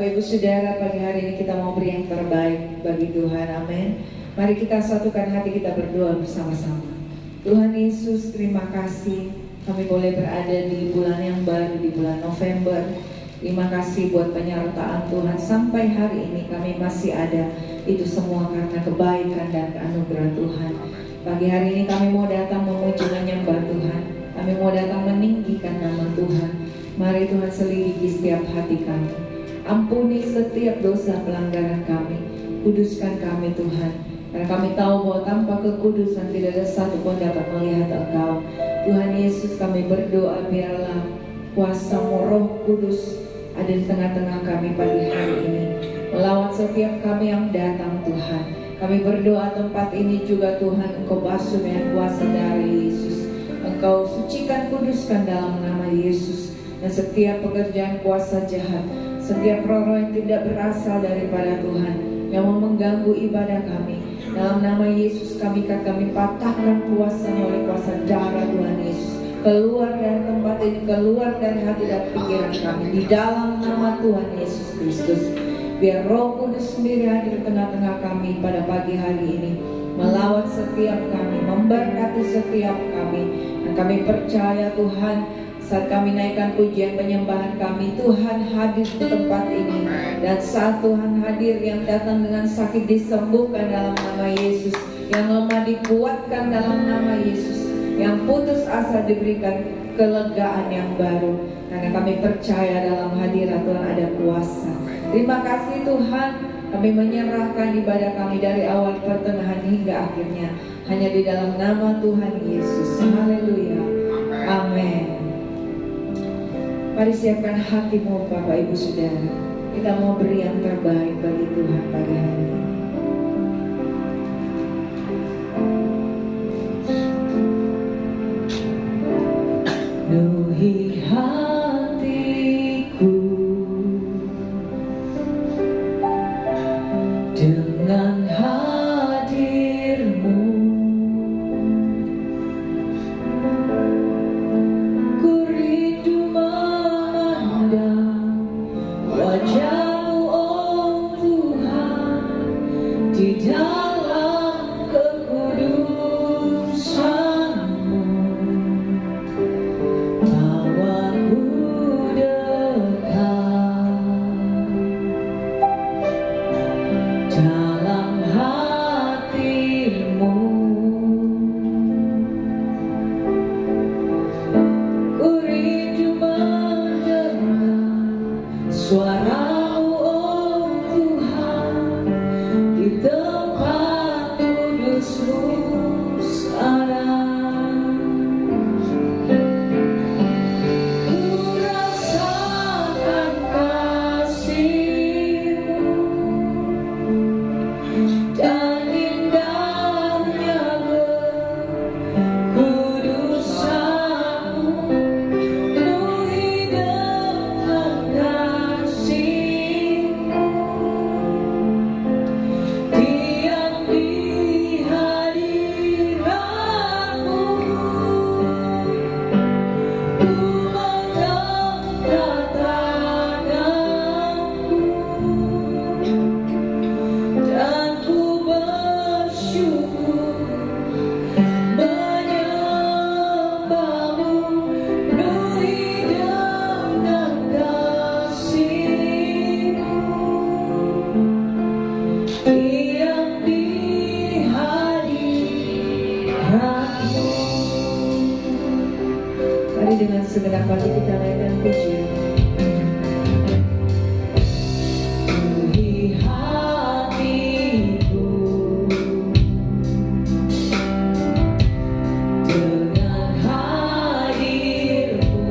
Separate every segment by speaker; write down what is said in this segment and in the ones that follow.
Speaker 1: Bapak Ibu Saudara, pagi hari ini kita mau beri yang terbaik bagi Tuhan, amin. Mari kita satukan hati, kita berdoa bersama-sama. Tuhan Yesus, terima kasih kami boleh berada di bulan yang baru, di bulan November. Terima kasih buat penyertaan Tuhan sampai hari ini kami masih ada. Itu semua karena kebaikan dan anugerah Tuhan. Pagi hari ini kami mau datang memuji menyembah Tuhan. Kami mau datang meninggikan nama Tuhan. Mari Tuhan selidiki setiap hati kami. Ampuni setiap dosa pelanggaran kami. Kuduskan kami Tuhan. Karena kami tahu bahwa tanpa kekudusan tidak ada satu pun dapat melihat Engkau. Tuhan Yesus, kami berdoa biarlah kuasa-Mu Roh Kudus ada di tengah-tengah kami pagi hari ini. Melawat setiap kami yang datang Tuhan. Kami berdoa tempat ini juga Tuhan Engkau basuh dengan kuasa dari Yesus. Engkau sucikan, kuduskan dalam nama Yesus. Dan setiap pekerjaan kuasa jahat, setiap roh-roh yang tidak berasal daripada Tuhan yang mau mengganggu ibadah kami, dalam nama Yesus kami patahkan kuasanya oleh kuasa darah Tuhan Yesus. Keluar dari tempat ini, keluar dari hati dan pikiran kami di dalam nama Tuhan Yesus Kristus. Biar Roh Kudus sendiri hadir di tengah-tengah kami pada pagi hari ini, melawat setiap kami, memberkati setiap kami. Dan kami percaya Tuhan, saat kami naikkan pujian penyembahan kami, Tuhan hadir di tempat ini. Dan saat Tuhan hadir, yang datang dengan sakit disembuhkan dalam nama Yesus, yang lemah dikuatkan dalam nama Yesus, yang putus asa diberikan kelegaan yang baru. Karena kami percaya dalam hadirat Tuhan ada kuasa. Terima kasih Tuhan, kami menyerahkan ibadah kami dari awal, pertengahan hingga akhirnya hanya di dalam nama Tuhan Yesus. Haleluya, amin. Mari siapkan hatimu Bapak Ibu Saudara. Kita mau beri yang terbaik bagi Tuhan pagi hari ini. Penuhi hatiku dengan hadir-Mu. Wajah-Mu, oh Tuhan, di dalam kekudusan-Mu, bawaku dekat dalam hati-Mu. Ku rindu mendengar suara-Mu, oh Tuhan, di tempat kudus-Mu ada. Ku rasakan kasih-Mu dan indahnya kekudusan-Mu. Penuhi dengan kasih-Mu, diam di hadirat-Mu. Ku mengangkat tanganku dan ku bersyukur menyembah-Mu. Penuhi dengan kasih-Mu, diam di hadirat-Mu. Mari dengan segenap hati kita naikkan pujian. Penuhi hatiku dengan hadir-Mu.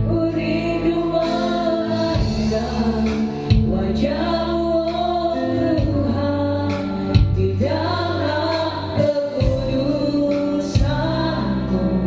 Speaker 1: Ku rindu memandang wajah-Mu, oh Tuhan, di dalam kekudusan-Mu.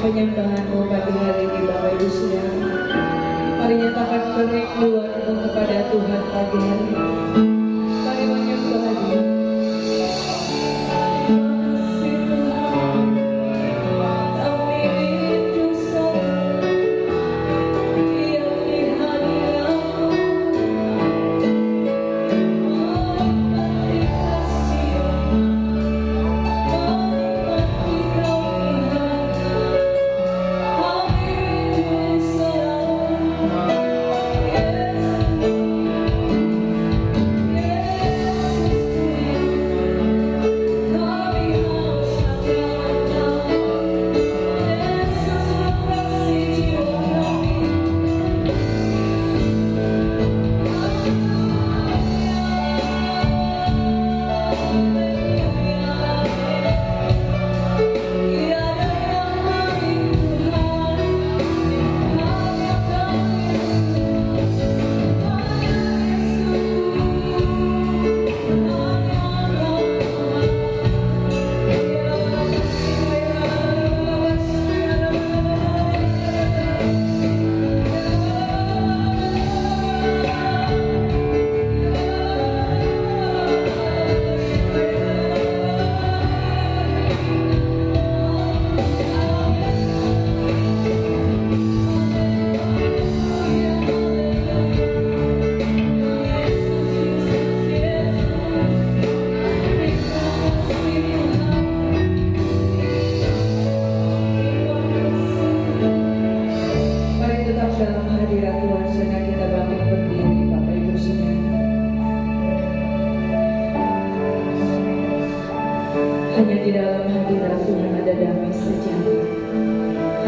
Speaker 1: penyembahan-Mu pagi hari ini Bapak Ibu Saudara. Mari nyatakan kerinduan-Mu kepada Tuhan pagi hari ini. Mari menyembah Dia. Dalam hadirat Tuhan, saudara kita bangkit berdiri, Bapak Ibu Saudara. Hanya di dalam hadirat Tuhan ada damai sejati.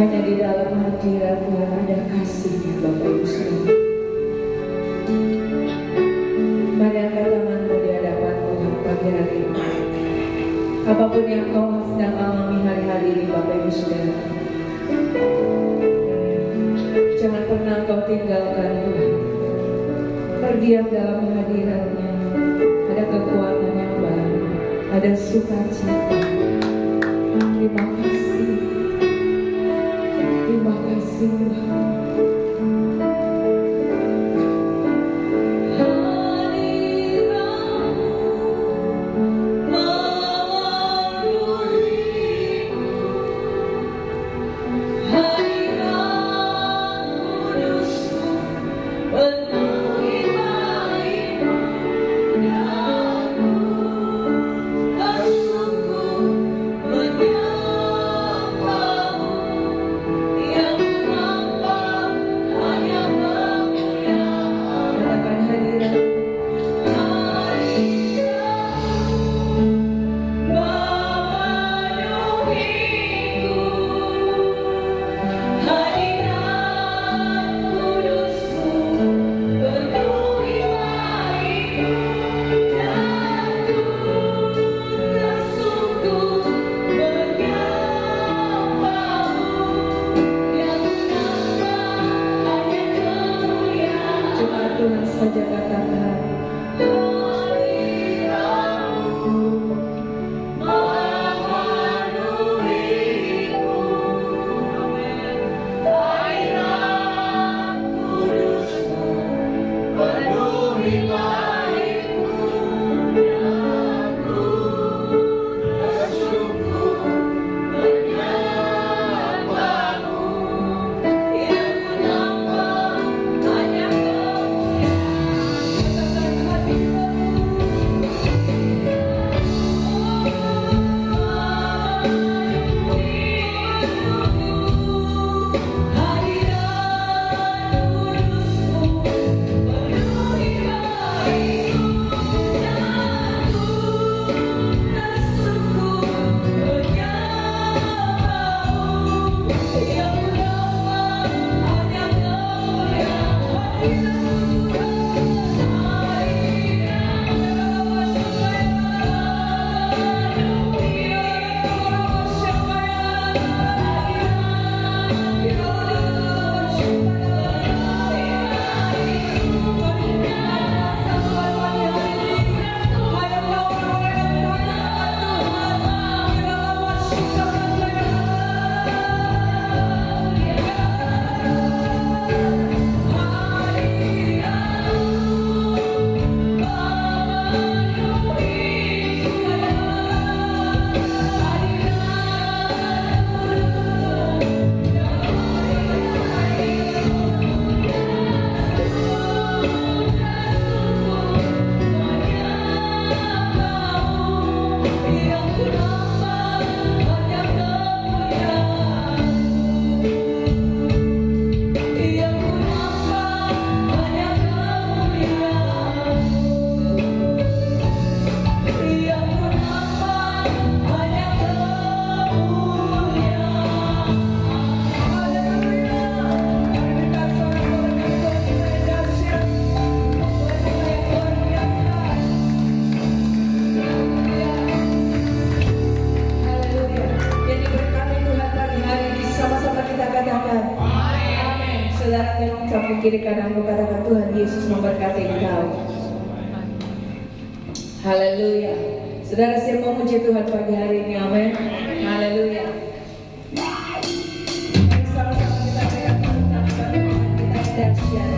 Speaker 1: Hanya di dalam hadirat Tuhan ada kasih-Nya, Bapak Ibu Saudara. Mari angkat tanganmu di hadapan Tuhan pagi hari ini. Apapun yang kau sedang alami hari-hari ini, Bapak Ibu Saudara, jangan pernah kau tinggalkan Tuhan. Berdiam dalam hadirat-Nya. Ada kekuatan yang baru, ada sukacita. Terima kasih. Terima kasih Tuhan.
Speaker 2: Penuhi baik-Mu, dan sungguh
Speaker 1: kiri kananmu, katakan Tuhan Yesus memberkati engkau. Haleluya. Saudara siap memuji Tuhan pagi hari ini, amin. Haleluya. Mari sama-sama kita berikan tepuk tangan bagi Tuhan kita yang dahsyat.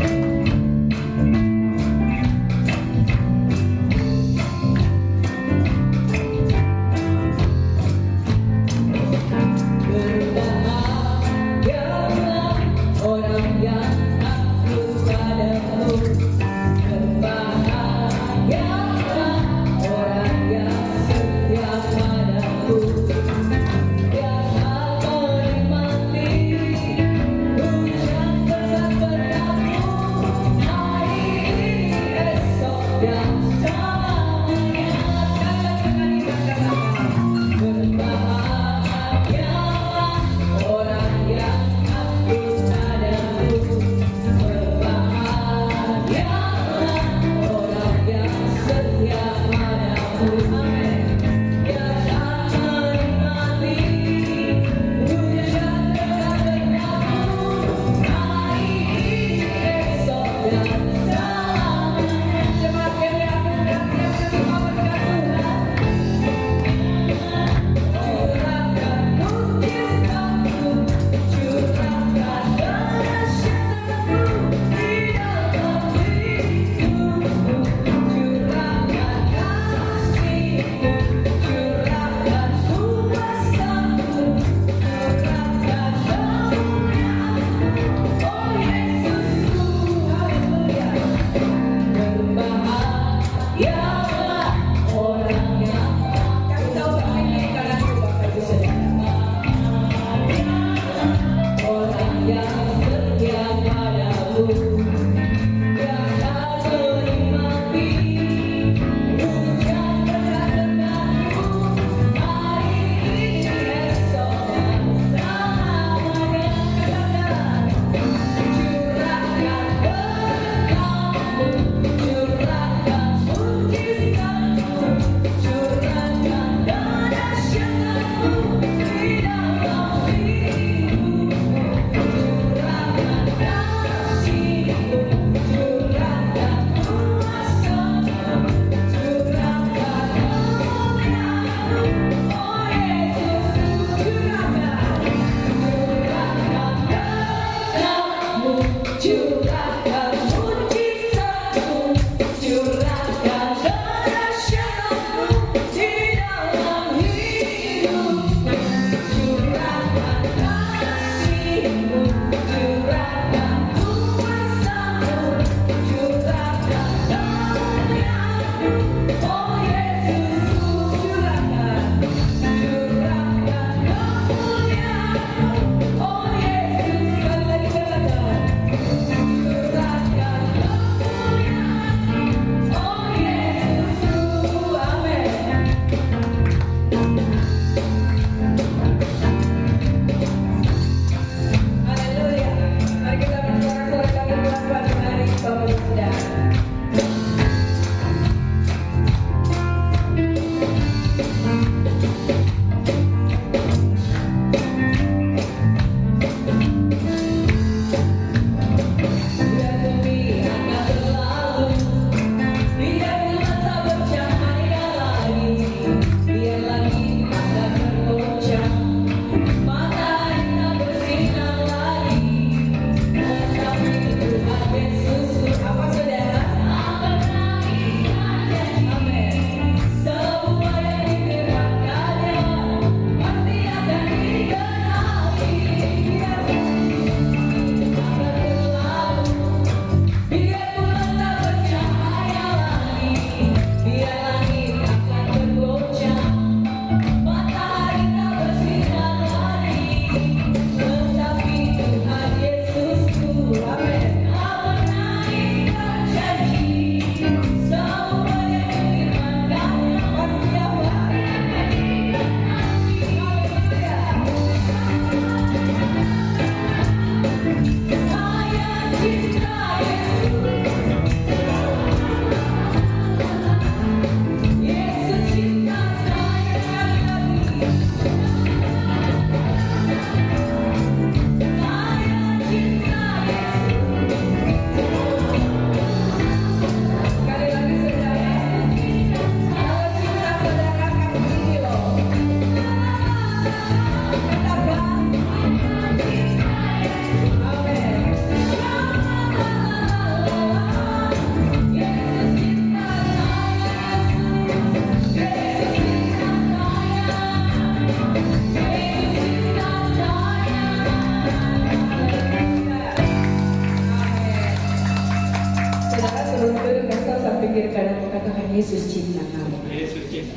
Speaker 1: Yesus cinta kamu.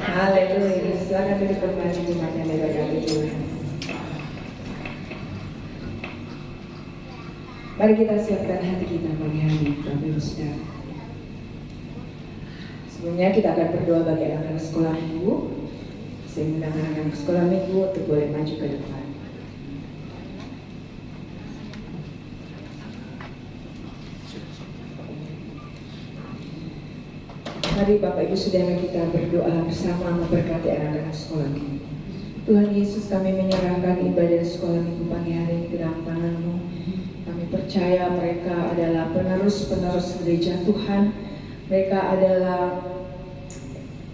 Speaker 1: Haleluya. Silakan duduk kembali jemaat yang diberkati Tuhan. Mari kita siapkan hati kita pagi hari ini, Bapak Ibu Saudara. Sebelumnya kita akan berdoa bagi anak-anak sekolah minggu. Saya mengundang anak-anak sekolah minggu untuk boleh maju ke depan. Mari Bapak Ibu Saudara kita berdoa bersama memberkati anak-anak sekolah minggu. Tuhan Yesus, kami menyerahkan ibadah sekolah minggu pagi hari ini ke dalam tangan-Mu. Kami percaya mereka adalah penerus-penerus gereja Tuhan. Mereka adalah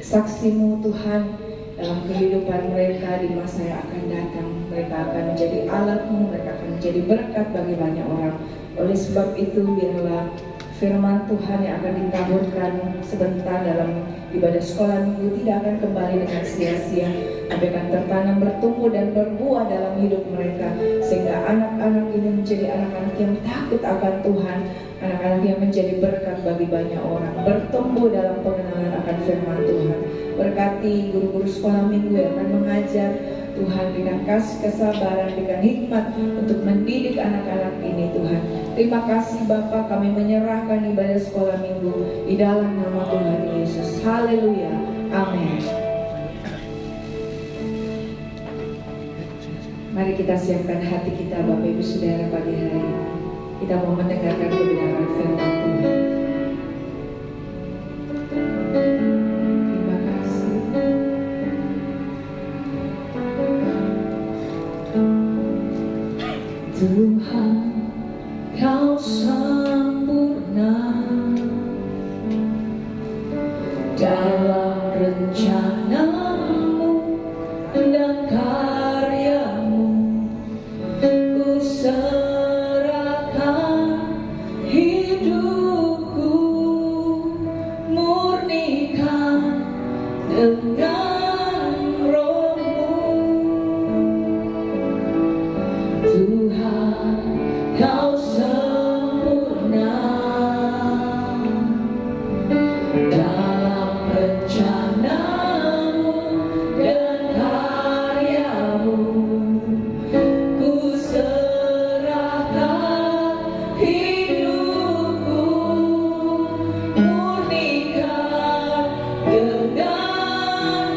Speaker 1: saksi-Mu Tuhan dalam kehidupan mereka di masa yang akan datang. Mereka akan menjadi alat-Mu, mereka akan menjadi berkat bagi banyak orang. Oleh sebab itu biarlah firman Tuhan yang akan ditaburkan sebentar dalam ibadah sekolah minggu tidak akan kembali dengan sia-sia, tapi akan tertanam, bertumbuh dan berbuah dalam hidup mereka, sehingga anak-anak ini menjadi anak-anak yang takut akan Tuhan, anak-anak yang menjadi berkat bagi banyak orang, bertumbuh dalam pengenalan akan firman Tuhan. Berkati guru-guru sekolah minggu yang akan mengajar, Tuhan berikan kasih kesabaran, berikan hikmat untuk mendidik anak-anak ini Tuhan. Terima kasih Bapa, kami menyerahkan ibadah sekolah minggu di dalam nama Tuhan Yesus. Haleluya, amin. Mari kita siapkan hati kita Bapak Ibu Saudara pagi hari ini. Kita mau mendengarkan kebenaran firman Tuhan. Terima kasih. Tuhan, Kau sempurna dalam rencana-Mu dan karya-Mu. Ku serahkan hidupku, murnikan dengan Roh-Mu. Tuhan, Kau sempurna dalam rencana-Mu dan karya-Mu. Ku serahkan hidupku, murnikan dengan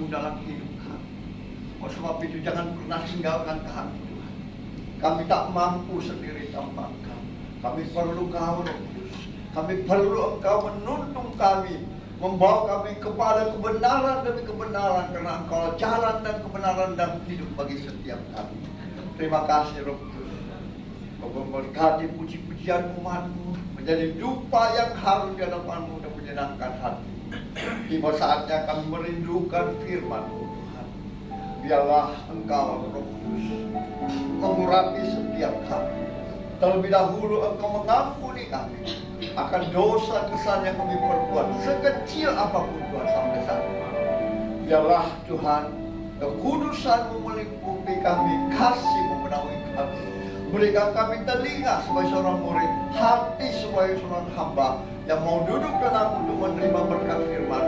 Speaker 2: dalam hidup kami. Oleh sebab itu jangan pernah tinggalkan kami Tuhan. Kami tak mampu sendiri tanpa Engkau. Kami perlu Kau Roh Kudus. Kami perlu Engkau menuntun kami, membawa kami kepada kebenaran demi kebenaran, karena Engkau jalan dan kebenaran dan hidup bagi setiap kami. Terima kasih Roh Kudus. Kau memberkati puji-pujian umat-Mu menjadi dupa yang harum di hadapan-Mu dan menyenangkan hati. Tiba saatnya kami merindukan firman-Mu Tuhan. Biarlah Engkau Roh Kudus mengurapi setiap kami. Terlebih dahulu Engkau mengampuni kami akan dosa kesalahan yang kami perbuat, sekecil apapun Tuhan sampai saat ini. Biarlah Tuhan kekudusan-Mu meliputi kami, kasih-Mu menaungi kami. Berikan kami telinga sebagai seorang murid, hati sebagai seorang hamba yang mau duduk tenang untuk menerima berkat firman,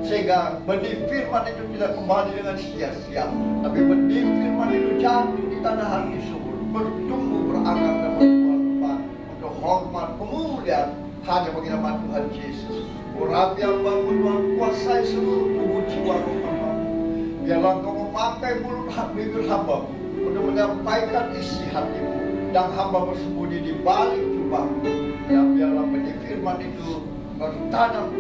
Speaker 2: sehingga benih firman itu tidak kembali dengan sia-sia, tapi benih firman itu jatuh di tanah hati subur, bertumbuh, berakar dan berbuah lebat untuk hormat kemuliaan hanya bagi nama Tuhan Yesus. Urapi hamba-Mu Tuhan, kuasai seluruh tubuh jiwa roh hamba-Mu. Biarlah Engkau memakai mulut bibir hamba-Mu untuk menyampaikan isi hati-Mu, dan hamba bersembunyi di balik jubah-Mu. Dan biarlah benih firman itu bertanam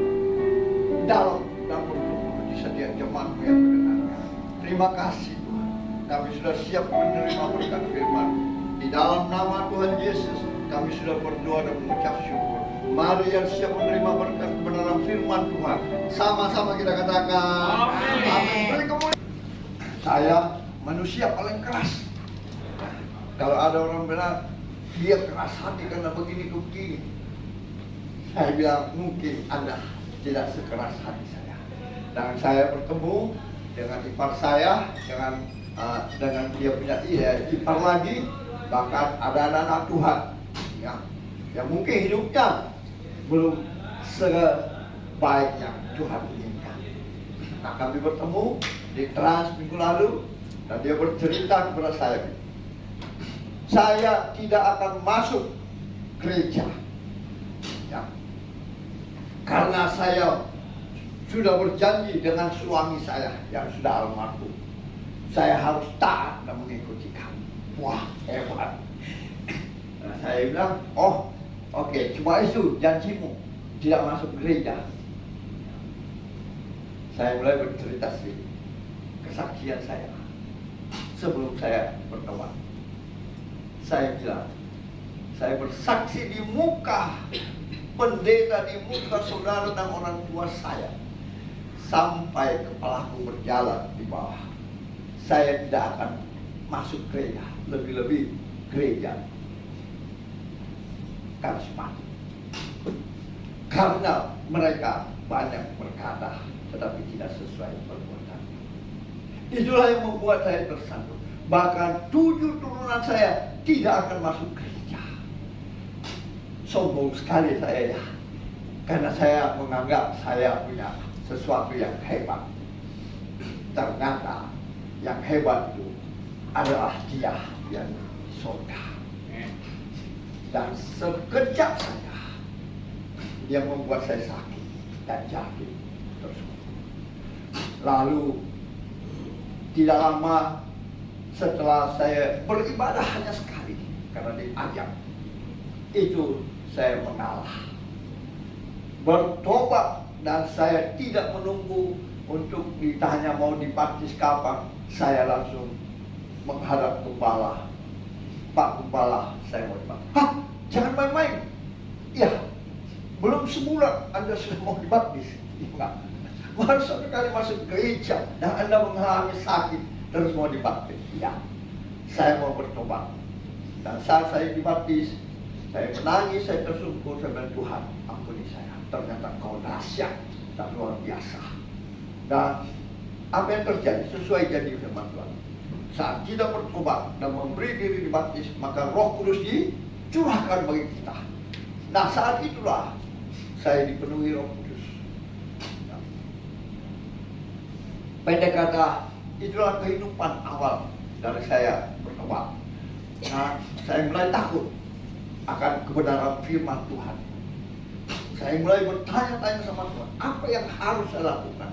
Speaker 2: dalam dan bertumbuh di setiap jemaat-Mu yang mendengarnya. Terima kasih Tuhan, kami sudah siap menerima berkat firman. Di dalam nama Tuhan Yesus kami sudah berdoa dan mengucap syukur. Mari yang siap menerima berkat kebenaran firman Tuhan, sama-sama kita katakan amin. Beri kemuliaan. Saya manusia paling keras. Kalau ada orang bilang dia keras hati karena begini, saya bilang mungkin Anda tidak sekeras hati saya. Dan saya bertemu dengan ipar saya, dengan dia punya ipar lagi, bahkan ada anak-anak Tuhan yang mungkin hidupnya belum sebaik yang Tuhan inginkan. Nah, kami bertemu di Trans minggu lalu, dan dia bercerita kepada saya tidak akan masuk gereja ya, karena saya sudah berjanji dengan suami saya yang sudah almarhum, saya harus taat dan mengikuti kamu. Wah, hebat. Nah, saya bilang, oh oke, cuma itu janjimu, tidak masuk gereja. Saya mulai bercerita sedikit kesaksian saya sebelum saya bertobat. Saya bilang, saya bersaksi di muka pendeta, di muka saudara dan orang tua saya, sampai kepalaku berjalan di bawah. Saya tidak akan masuk gereja, lebih-lebih gereja karismatik, karena mereka banyak berkata tetapi tidak sesuai perbuatan. Itulah yang membuat saya tersanjung. Bahkan 7 turunan saya tidak akan masuk gereja. Sombong sekali saya ya, karena saya menganggap saya punya sesuatu yang hebat. Ternyata yang hebat itu adalah Dia yang di surga. Dan sekejap saja Dia membuat saya sakit dan jatuh tersebut. Lalu tidak lama setelah saya beribadah hanya sekali karena diajak, itu saya mengalah, bertobat, dan saya tidak menunggu untuk ditanya mau dibaptis kapan. Saya langsung menghadap gembala, Pak Gembala, saya mau dibaptis. Hah, jangan main-main. Ya, belum sebulan Anda sudah mau dibaptis? Enggak. Baru satu kali masuk gereja dan Anda mengalami sakit terus mau dibaptis? Ya, saya mau bertobat. Dan saat saya dibaptis, saya menangis, saya tersungkur, saya bilang, Tuhan, ampuni saya. Ternyata Kau dahsyat dan luar biasa. Dan apa yang terjadi sesuai janji firman Tuhan. Saat kita bertobat dan memberi diri dibaptis, maka Roh Kudus dicurahkan bagi kita. Nah, saat itulah saya dipenuhi Roh Kudus. Pendek kata, itulah kehidupan awal dari saya bertobat. Nah, saya mulai takut akan kebenaran firman Tuhan. Saya mulai bertanya-tanya sama Tuhan, apa yang harus saya lakukan?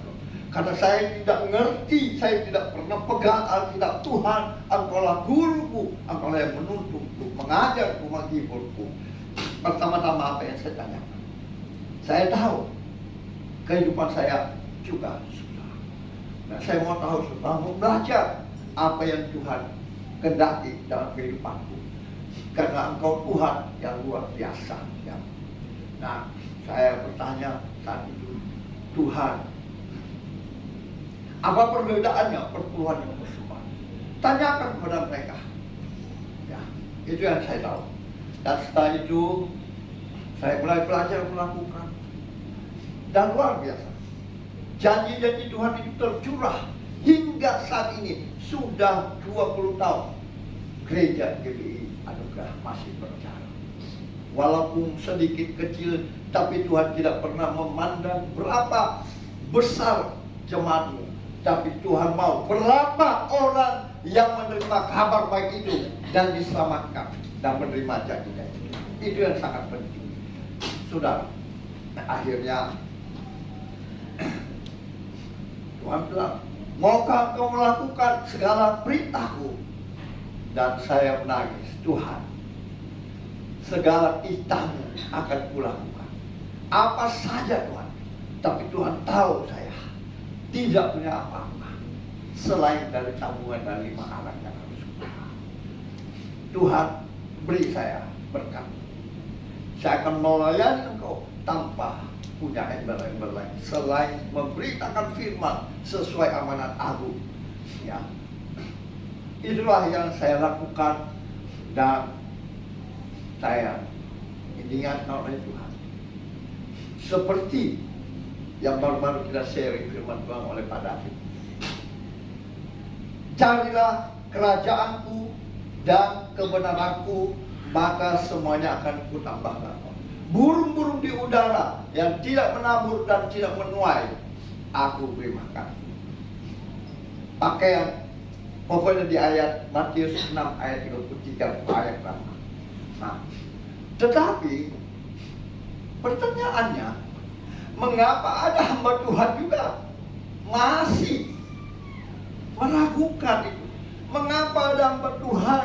Speaker 2: Karena saya tidak ngerti, saya tidak pernah pegang Alkitab. Tuhan, Engkaulah guruku, Engkaulah yang menuntunku, mengajarku, menghiburku. Pertama-tama apa yang saya tanyakan? Saya tahu kehidupan saya juga sudah. Nah, saya mau tahu, sudah mau belajar apa yang Tuhan kehendaki dalam kehidupanku. Karena Engkau Tuhan yang luar biasa. Ya. Nah, saya bertanya saat itu, Tuhan, apa perbedaannya perpuluhan yang persembahan? Tanyakan kepada mereka. Ya, itu yang saya tahu. Dan setelah itu saya mulai belajar melakukan. Dan luar biasa, janji-janji Tuhan itu tercurah hingga saat ini. Sudah 20 tahun gereja GBI Anugerah masih berjalan. Walaupun sedikit kecil, tapi Tuhan tidak pernah memandang berapa besar jemaatmu. Tapi Tuhan mau berapa orang yang menerima kabar baik itu dan diselamatkan dan menerima janjinya itu. Itu yang sangat penting. Saudara, akhirnya Tuhan bilang, maukah kau melakukan segala perintahku? Dan saya menangis, Tuhan, segala perintahmu akan kulakukan. Apa saja Tuhan. Tapi Tuhan tahu saya tidak punya apa-apa selain dari tabungan dan 5 anak yang harus kuliah. Tuhan beri saya berkat. Saya akan melayani Engkau tanpa punya embel-embel lain selain memberitakan firman sesuai amanat agung. Ya, itulah yang saya lakukan dan saya diingatkan oleh Tuhan. Seperti yang baru-baru kita sharing firman Tuhan oleh Pak David. Carilah kerajaanku dan kebenaranku, maka semuanya akan kutambahkan. Burung-burung di udara yang tidak menabur dan tidak menuai, aku beri makan. Pakaian, pokoknya di ayat Matius 6 ayat 33 ayat pertama. Nah, tetapi pertanyaannya, mengapa ada hamba Tuhan juga masih meragukan itu? Mengapa ada hamba Tuhan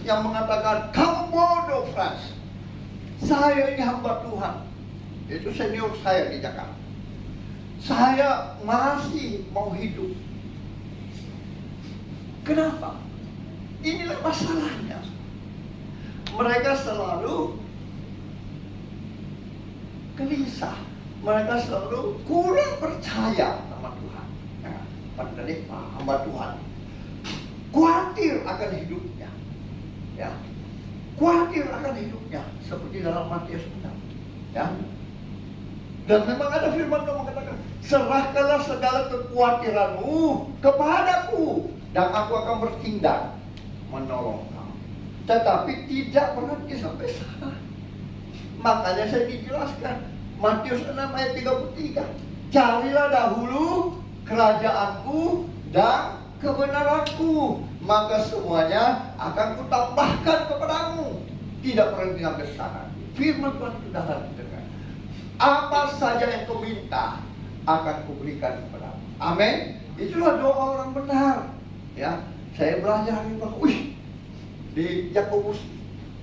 Speaker 2: yang mengatakan, kamu bodoh, Frans? Saya ini hamba Tuhan. Itu senior saya di Jakarta. Saya masih mau hidup. Kenapa? Inilah masalahnya. Mereka selalu gelisah. Mereka selalu kurang percaya sama Tuhan. Nah, padahal hamba Tuhan khawatir akan hidupnya. Ya, khawatir akan hidupnya seperti dalam Matius 6. Ya. Dan memang ada firman Tuhan mengatakan, serahkanlah segala kekhawatiranmu kepadaku dan aku akan bertindak menolong kamu. Tetapi tidak berhenti sampai sana. Makanya saya dijelaskan Matius 6 ayat 33. Carilah dahulu kerajaanku dan kebenaranku, maka semuanya akan kutambahkan kepadamu. Tidak berhenti sampai sana. Firman Tuhan sudah dengar. Apa saja yang kau minta akan kuberikan kepadamu. Amin. Itulah doa orang benar. Ya, saya belajar di Yakobus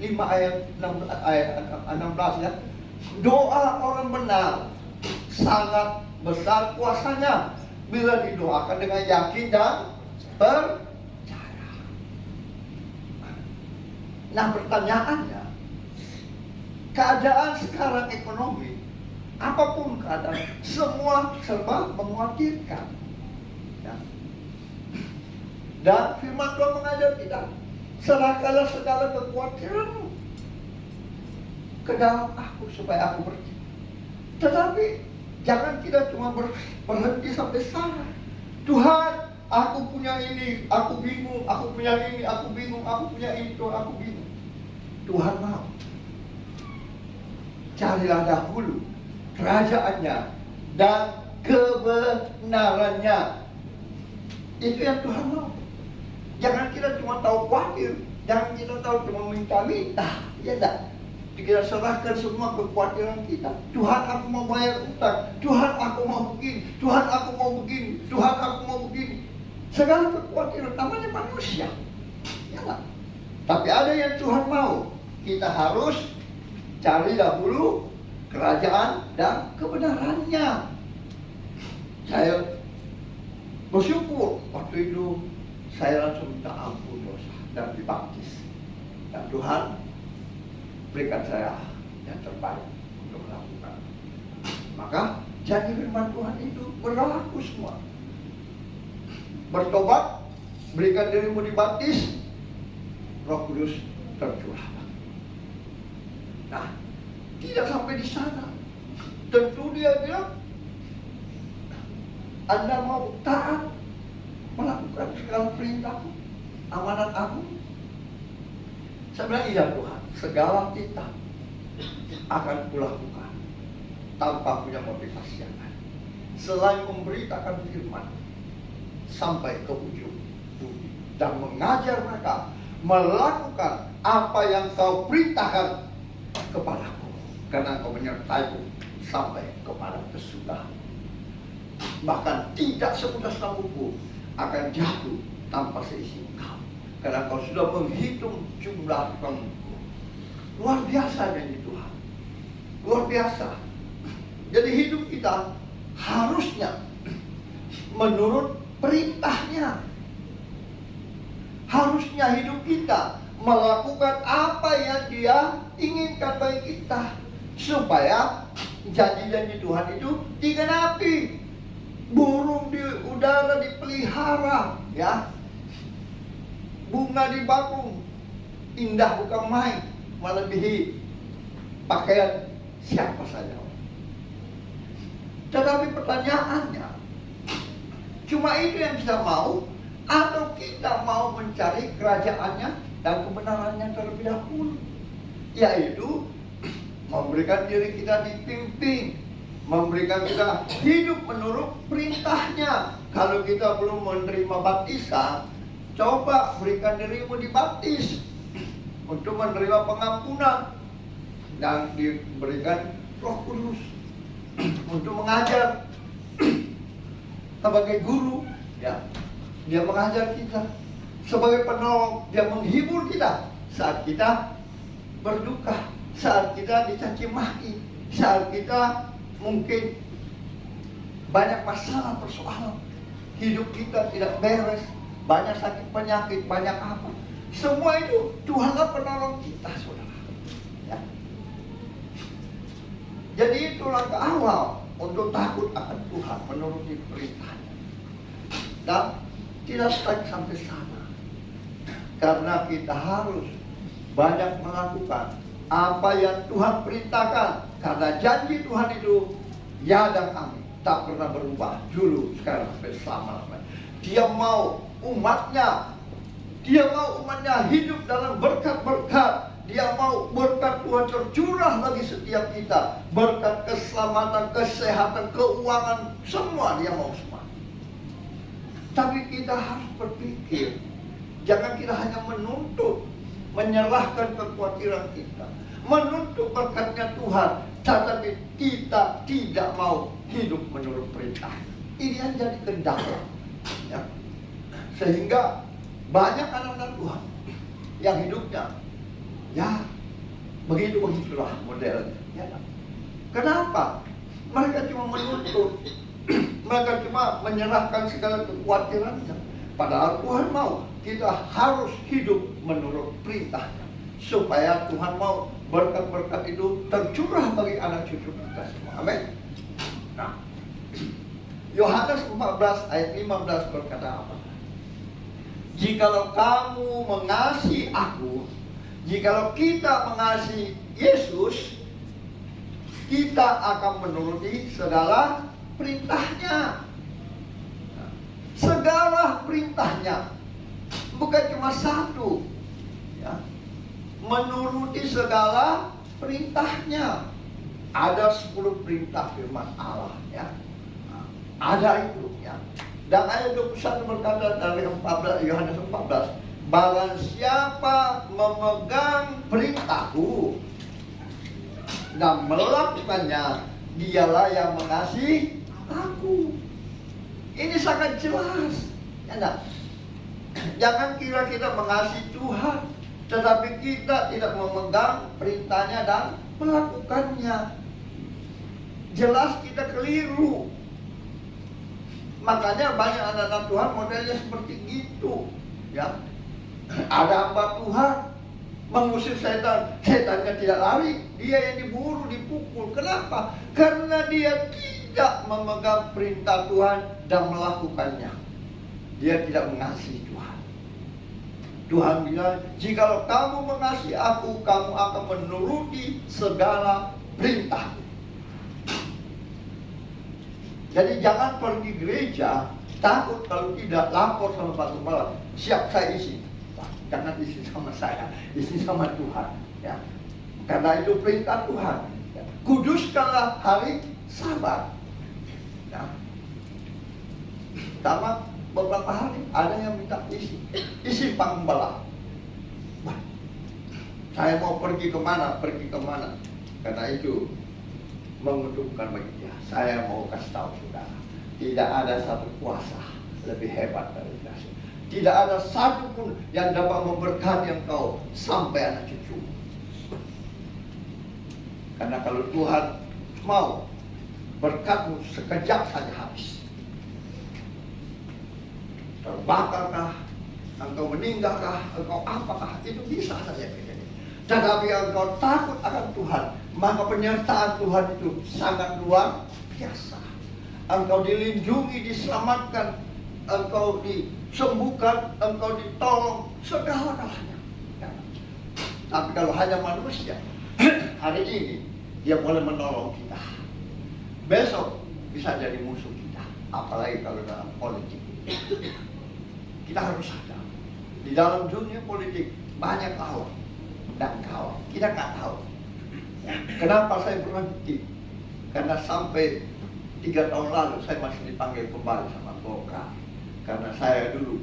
Speaker 2: 5 ayat 16 ya. Doa orang benar sangat besar kuasanya bila didoakan dengan yakin dan percaya. Nah, pertanyaannya, keadaan sekarang ekonomi, apapun keadaan, semua serba mengkhawatirkan. Ya. Dan firman Tuhan mengajar kita, serahkanlah segala kekhawatiranmu ke dalam aku supaya aku bersih. Tetapi jangan kita cuma berhenti sampai sana. Tuhan, aku punya ini, aku bingung, aku punya ini, aku bingung, aku punya itu, aku bingung. Tuhan mau. Carilah dahulu kerajaannya dan kebenarannya. Itu yang Tuhan mau. Jangan kita cuma tahu khawatir, jangan kita tahu cuma minta-minta, ya enggak? Kita serahkan semua kekhawatiran kita. Tuhan, aku mau bayar utang. Tuhan, aku mau begini. Tuhan, aku mau begini. Tuhan, aku mau begini. Segala kekhawatiran namanya manusia. Ya kan? Tapi ada yang Tuhan mau. Kita harus cari dahulu kerajaan dan kebenarannya. Saya bersyukur waktu itu saya langsung minta ampun dosa dan dibaptis. Dan Tuhan berikan saya yang terbaik untuk melakukan. Maka janji firman Tuhan itu berlaku semua. Bertobat, berikan dirimu dibaptis, Roh Kudus tercurah. Nah, tidak sampai di sana. Tentu dia bilang, Anda mau taat melakukan segala perintahku, amanat aku. Saya bilang, iya Tuhan, segala titah akan kulakukan tanpa punya motivasi yang lain. Selain memberitakan firman sampai ke ujung bumi dan mengajar mereka melakukan apa yang kau perintahkan kepadaku, karena kau menyertaiku sampai kepada kesudahan. Bahkan tidak semudah rambutku akan jatuh tanpa seizin kau, karena kau sudah menghitung jumlah rambutku. Luar biasa janji Tuhan, luar biasa. Jadi hidup kita harusnya menurut perintahnya. Harusnya hidup kita melakukan apa yang Dia inginkan bagi kita, supaya janji-janji Tuhan itu digenapi. Burung di udara dipelihara, ya. Bunga di bakung, indah bukan main, melebihi pakaian siapa saja. Tetapi pertanyaannya, cuma itu yang kita mau, atau kita mau mencari kerajaannya dan kebenarannya terlebih dahulu, yaitu memberikan diri kita dipimpin, memberikan kita hidup menurut perintahnya. Kalau kita belum menerima baptisan, coba berikan dirimu dibaptis untuk menerima pengampunan dan diberikan Roh Kudus untuk mengajar sebagai guru, ya. Dia mengajar kita sebagai penolong, dia menghibur kita saat kita berduka, saat kita dicaci maki, saat kita mungkin banyak masalah persoalan, hidup kita tidak beres, banyak sakit penyakit, banyak apa. Semua itu Tuhanlah penolong kita, saudara. Ya. Jadi itu langkah awal untuk takut akan Tuhan, menuruti perintahnya. Dan tidak sampai sana, karena kita harus banyak melakukan apa yang Tuhan perintahkan. Karena janji Tuhan itu ya dan amin, tak pernah berubah dulu, sekarang, sampai selama-lamanya. Dia mau umatnya hidup dalam berkat-berkat. Dia mau berkat Tuhan tercurah bagi setiap kita, berkat keselamatan, kesehatan, keuangan, semua Dia mau semua. Tapi kita harus berpikir, jangan kita hanya menuntut, menyerahkan kekhawatiran kita, menuntut berkatnya Tuhan, tetapi kita tidak mau hidup menurut perintah. Ini yang jadi kendala, ya. Sehingga banyak anak-anak Tuhan yang hidupnya, ya, begitulah modelnya, ya. Kenapa? Mereka cuma menuntut, mereka cuma menyerahkan segala kekhawatirannya. Padahal Tuhan mau kita harus hidup menurut perintahnya, supaya Tuhan mau berkat-berkat itu tercurah bagi anak cucu kita semua. Amin. Nah, Yohanes 14 ayat 15 berkata apa? Jikalau kamu mengasihi aku, jikalau kita mengasihi Yesus, kita akan menuruti segala perintahnya. Segala perintahnya, bukan cuma satu, ya. Menuruti segala perintahnya. Ada 10 perintah firman Allah, ya. Ada itu, ya. Dan ayat 21 berkata dari 14, Yohanes 14, barang siapa memegang perintahku, dan melakukannya, dialah yang mengasihi aku. Ini sangat jelas. Ya enggak? Jangan kira kita mengasihi Tuhan, tetapi kita tidak memegang perintahnya dan melakukannya. Jelas kita keliru. Makanya banyak anak-anak Tuhan modelnya seperti itu. Ya, ada hamba Tuhan mengusir setan, setannya tidak lari, dia yang diburu, dipukul. Kenapa? Karena dia tidak memegang perintah Tuhan dan melakukannya. Dia tidak mengasihi Tuhan. Tuhan bilang, jikalau kamu mengasihi aku, kamu akan menuruti segala perintah. Jadi jangan pergi gereja takut kalau tidak lapor sama Pak Gembala. Siap, saya isi. Jangan isi sama saya, isi sama Tuhan. Ya. Karena itu perintah Tuhan. Ya. Kuduskanlah hari Sabat. Ya. Tamat beberapa hari ada yang minta isi Pak Gembala. Saya mau pergi kemana? Karena itu menguntungkan bagi dia. Saya mau kasih tahu saudara, tidak ada satu kuasa lebih hebat dari kasih. Tidak ada satu pun yang dapat memberkati engkau sampai anak cucu. Karena kalau Tuhan mau, berkatmu sekejap saja habis. Terbakarkah, engkau meninggalkah, engkau apakah, itu bisa saja terjadi. Tetapi engkau takut akan Tuhan, maka penyertaan Tuhan itu sangat luar biasa. Engkau dilindungi, diselamatkan, engkau disembuhkan, engkau ditolong, segala-galanya. Ya. Tapi kalau hanya manusia, hari ini dia boleh menolong kita, besok bisa jadi musuh kita. Apalagi kalau dalam politik. Kita harus sadar, di dalam dunia politik banyak lawan dan kawan. Kita nggak tahu. Kenapa saya berhenti? Karena sampai 3 tahun lalu saya masih dipanggil kembali sama Golkar. Karena saya dulu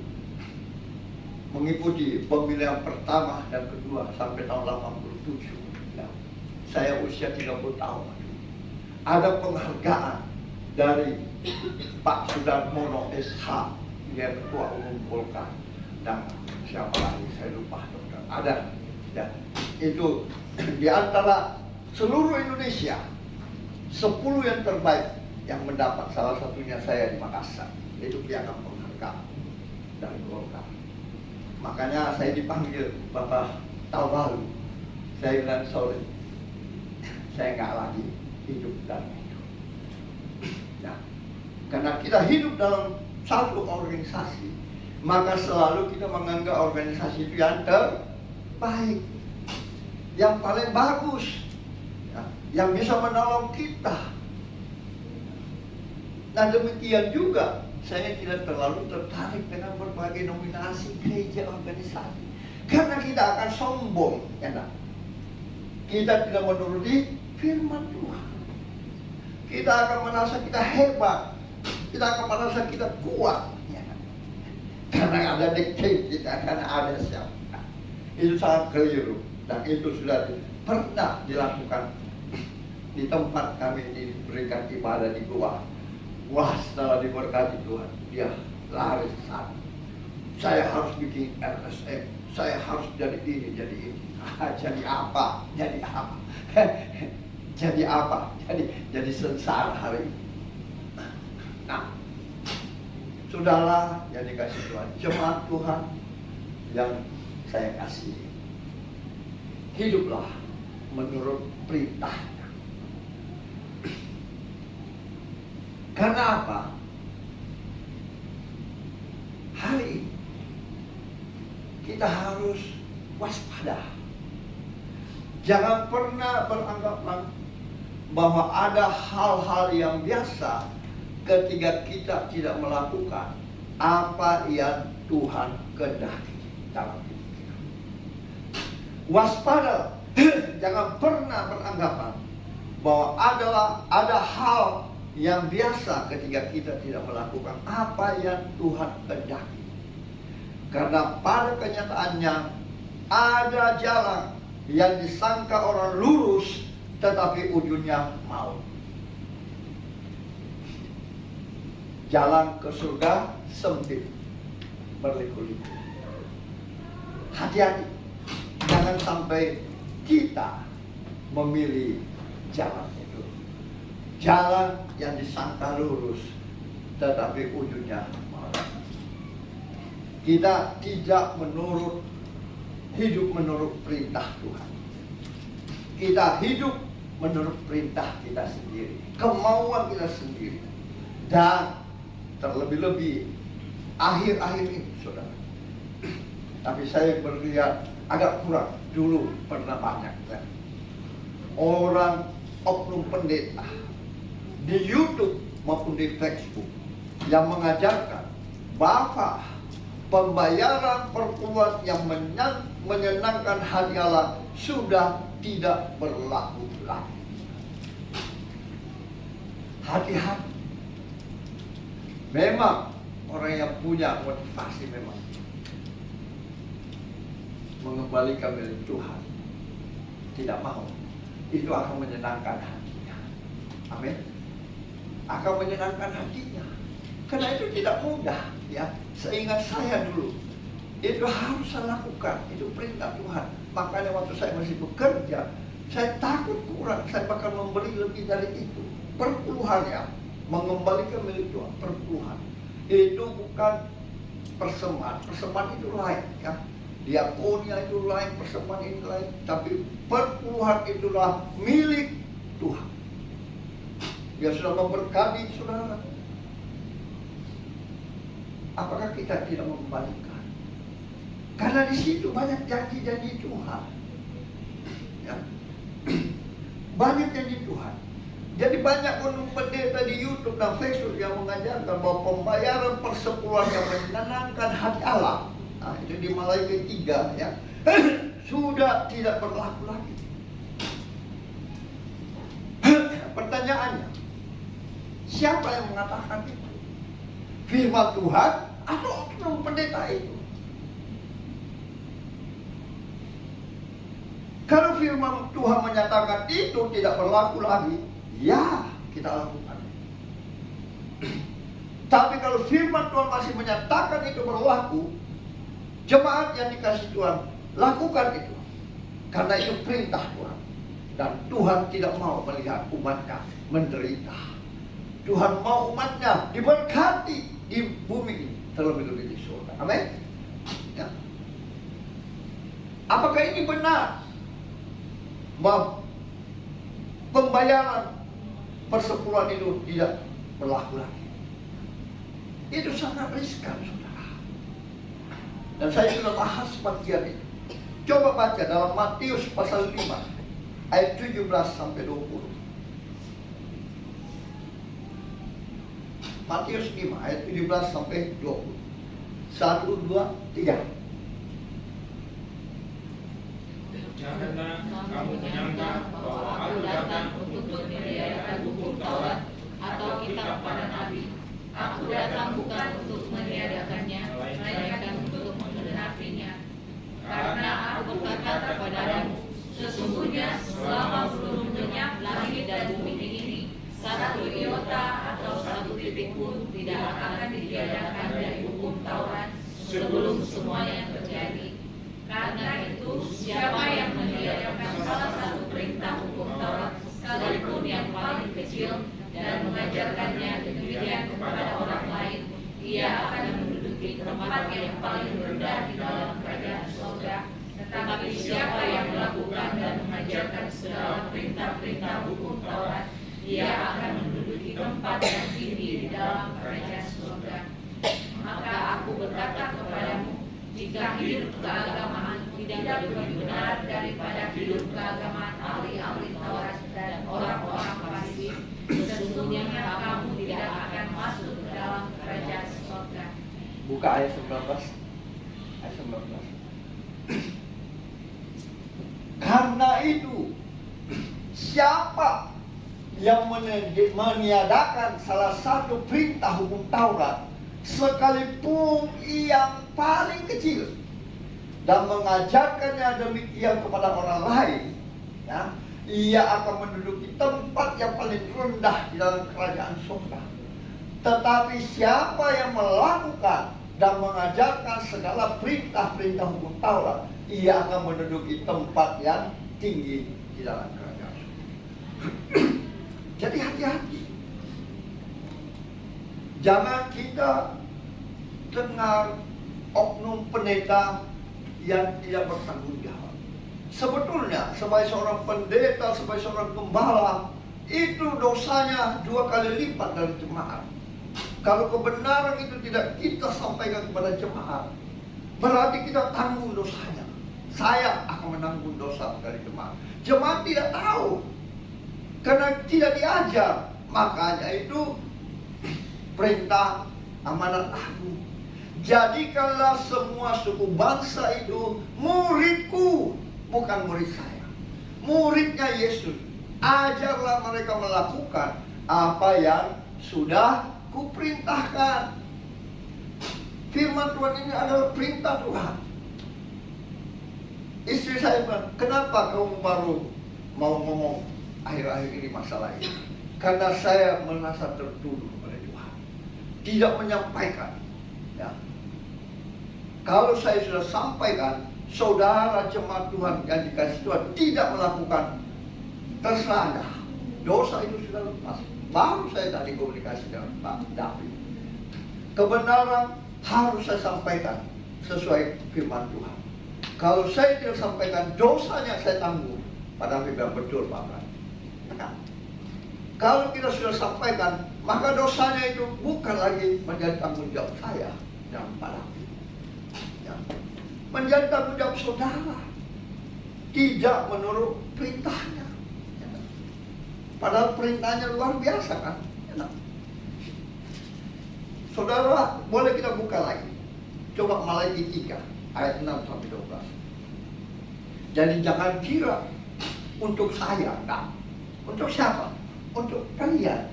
Speaker 2: mengikuti pemilihan pertama dan kedua sampai tahun 87. Ya. Saya usia 30 tahun. Ada penghargaan dari Pak Sudarmono SH, dia ketua umum Golkar, dan siapa lagi saya lupa, dokter. Ada. Ya. Itu di antara seluruh Indonesia 10 yang terbaik yang mendapat, salah satunya saya di Makassar. Itu piagam penghargaan dari Golkar. Makanya saya dipanggil Bapak tahun lalu. Saya bilang sorry, saya nggak lagi hidup dalam itu. Nah, karena kita hidup dalam satu organisasi, maka selalu kita menganggap organisasi itu yang terbaik, yang paling bagus, ya, yang bisa menolong kita. Nah demikian juga saya tidak terlalu tertarik dengan berbagai nominasi gereja organisasi, karena kita akan sombong, ya kan? Kita tidak menuruti firman Tuhan. Kita akan merasa kita hebat, kita akan merasa kita kuat, ya kan? Karena ada dikte kita, karena ada siapa. Itu sangat keliru, dan itu sudah pernah dilakukan di tempat kami diberikan ibadah di gua. Wah, setelah diberkati Tuhan, dia lari ke sana. Saya harus bikin RSM, saya harus jadi ini, jadi ini. Jadi apa? Jadi apa? Jadi apa? Jadi sengsara hari ini. Nah, sudahlah yang dikasih Tuhan, jemaat Tuhan yang saya kasih, hiduplah menurut perintahnya. Karena apa? Hari ini kita harus waspada. Jangan pernah beranggapan bahwa ada hal-hal yang biasa ketika kita tidak melakukan apa yang Tuhan kehendaki dalam hidup kita. Waspada. Jangan pernah beranggapan bahwa ada hal yang biasa ketika kita tidak melakukan apa yang Tuhan kehendaki. Karena pada kenyataannya ada jalan yang disangka orang lurus tetapi ujungnya maut. Jalan ke surga sempit, berliku-liku. Hati-hati, jangan sampai kita memilih jalan itu. Jalan yang disangka lurus, tetapi ujungnya maut. Kita tidak hidup menurut perintah Tuhan. Kita hidup menurut perintah kita sendiri, kemauan kita sendiri. Dan terlebih-lebih akhir-akhir ini, saudara. Tapi saya berlihat agak kurang. Dulu pernah banyak kan? Orang oknum pendeta di YouTube maupun di Facebook yang mengajarkan bahwa pembayaran perpuluhan yang menyenangkan hati Allah sudah tidak berlaku lagi. Hati-hati. Memang orang yang punya motivasi memang mengembalikan milik Tuhan, tidak mau, itu akan menyenangkan hatinya. Amin. Akan menyenangkan hatinya. Karena itu tidak mudah, ya. Seingat saya dulu, itu harus saya lakukan, itu perintah Tuhan. Makanya waktu saya masih bekerja, saya takut kurang, saya bakal memberi lebih dari itu. Perpuluhannya, mengembalikan milik Tuhan, perpuluhan. Itu bukan persembahan, persembahan itu lain, ya. Diakonia itu lain, persembahan itu lain, tapi perpuluhan itulah milik Tuhan. Dia sudah memberkati saudara. Apakah kita tidak mengembalikan? Karena di situ banyak janji-janji Tuhan. Ya. Banyak janji Tuhan. Jadi banyak pendeta di YouTube dan Facebook yang mengajarkan bahwa pembayaran persepuluhan yang menyenangkan hati Allah, nah, itu di Malaika 3 ya, sudah tidak berlaku lagi. Pertanyaannya, siapa yang mengatakan itu? Firman Tuhan atau oknum pendeta itu? Kalau firman Tuhan menyatakan itu tidak berlaku lagi, ya kita lakukan. Tapi kalau firman Tuhan masih menyatakan itu berlaku, jemaat yang dikasih Tuhan lakukan itu, karena itu perintah Tuhan. Dan Tuhan tidak mau melihat umatnya menderita. Tuhan mau umatnya diberkati di bumi ini, terlebih-lebih di surga. Amin. Ya. Apakah ini benar bahwa pembayaran persepuluhan itu tidak berlaku lagi? Itu sangat riskan, saudara. Dan saya sudah bahas bagian itu. Coba baca dalam Matius pasal 5 ayat 17 sampai 20. Matius 5 ayat 17 sampai 20. 1, 2, 3.
Speaker 3: Janganlah kamu menyangka bahwa aku datang untuk menyediakan hukum Taurat atau kitab para nabi. Aku datang bukan untuk meniadakannya, melainkan untuk menggenapinya. Karena aku berkata kepadamu, sesungguhnya selama belum lenyap langit dan bumi ini, satu iota atau satu titik pun tidak akan ditiadakan dari hukum Taurat sebelum semuanya terjadi. Karena itu, siapa yang meniadakan salah satu perintah hukum Taurat, sekalipun yang paling kecil, dan mengajarkannya demikian kepada orang lain, ia akan menduduki tempat yang paling rendah di dalam kerajaan surga. Tetapi siapa yang melakukan dan mengajarkan segala perintah-perintah hukum Taurat, ia akan menduduki tempat yang tinggi di dalam kerajaan surga. Maka aku berkata kepadamu, jika hidup keagamaan tidak lebih benar daripada hidup keagamaan ahli-ahli Taurat dan orang-orang Farisi, sesungguhnya kamu tidak akan masuk ke dalam kerajaan surga.
Speaker 2: Buka ayat 19. Ayat 19. Karena itu, siapa yang meniadakan salah satu perintah hukum Taurat, sekalipun yang paling kecil, dan mengajarkannya demikian kepada orang lain, ya, ia akan menduduki tempat yang paling rendah di dalam kerajaan surga. Tetapi siapa yang melakukan dan mengajarkan segala perintah-perintah hukum Taurat, ia akan menduduki tempat yang tinggi di dalam kerajaan surga. Jadi hati-hati. Jangan kita dengar oknum pendeta yang tidak bertanggung jawab. Sebetulnya sebagai seorang pendeta, sebagai seorang gembala, itu dosanya 2 kali lipat dari jemaat. Kalau kebenaran itu tidak kita sampaikan kepada jemaat, berarti kita tanggung dosanya. Saya akan menanggung dosa dari jemaat. Jemaat tidak tahu karena tidak diajar. Makanya itu perintah amanat agung. Jadikanlah semua suku bangsa itu muridku, bukan murid saya. Muridnya Yesus. Ajarlah mereka melakukan apa yang sudah kuperintahkan. Firman Tuhan ini adalah perintah Tuhan. Istri saya bilang, kenapa kamu baru mau ngomong akhir-akhir ini masalah ini? Karena saya merasa tertuduh oleh Tuhan, tidak menyampaikan. Ya. Kalau saya sudah sampaikan, saudara jemaat Tuhan yang dikasih Tuhan tidak melakukan, terserah Anda. Dosa itu sudah lepas. Baru saya tadi komunikasi dengan Pak David. Kebenaran harus saya sampaikan sesuai firman Tuhan. Kalau saya tidak sampaikan, dosanya saya tanggung. Pak David bilang betul Pak Bran. Nah, kalau kita sudah sampaikan, maka dosanya itu bukan lagi menjadi tanggung jawab saya dan Pak David. Ya. Menjadi tanggung jawab saudara. Tidak menurut perintahnya. Padahal perintahnya luar biasa kan. Enak. Saudara, boleh kita buka lagi. Coba Malaikat 3 ayat 6 sampai 12. Jadi jangan kira untuk saya, enggak. Untuk siapa? Untuk kalian.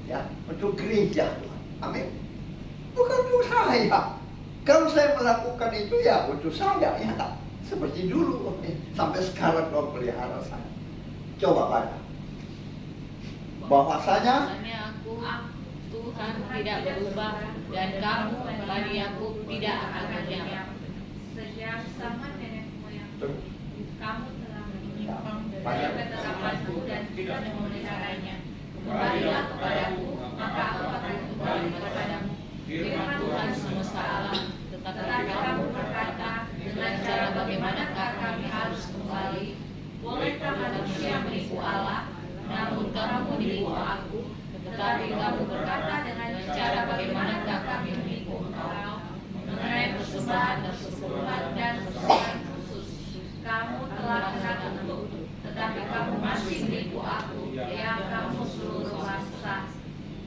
Speaker 2: Ya, untuk gereja. Amin. Bukan untuk saya. Kalau saya melakukan itu ya untuk saya, ya enggak. Seperti dulu sampai sekarang kau pelihara saya. Coba baca. Bahwasanya
Speaker 3: aku Tuhan tidak berubah dan kamu Bani Yakub tidak akan menyerah. Sejak zaman nenek moyang kamu telah menyimpang dari ketetapanku dan tidak memeliharanya. Kembalilah kepadaku, maka aku akan kembali kepadamu. Firman Tuhan semesta alam. Tetapi kamu berkata, dengan cara bagaimanakah kami harus kembali? Bolehkah manusia menipu Allah? Namun kamu menipu aku. Tetapi kamu berkata, dengan cara bagaimanakah kami menipu engkau? Mengenai persembahan persepuluhan dan persembahan khusus, kamu telah kena kutuk. Tetapi kamu masih menipu aku, yang kamu seluruh bangsa.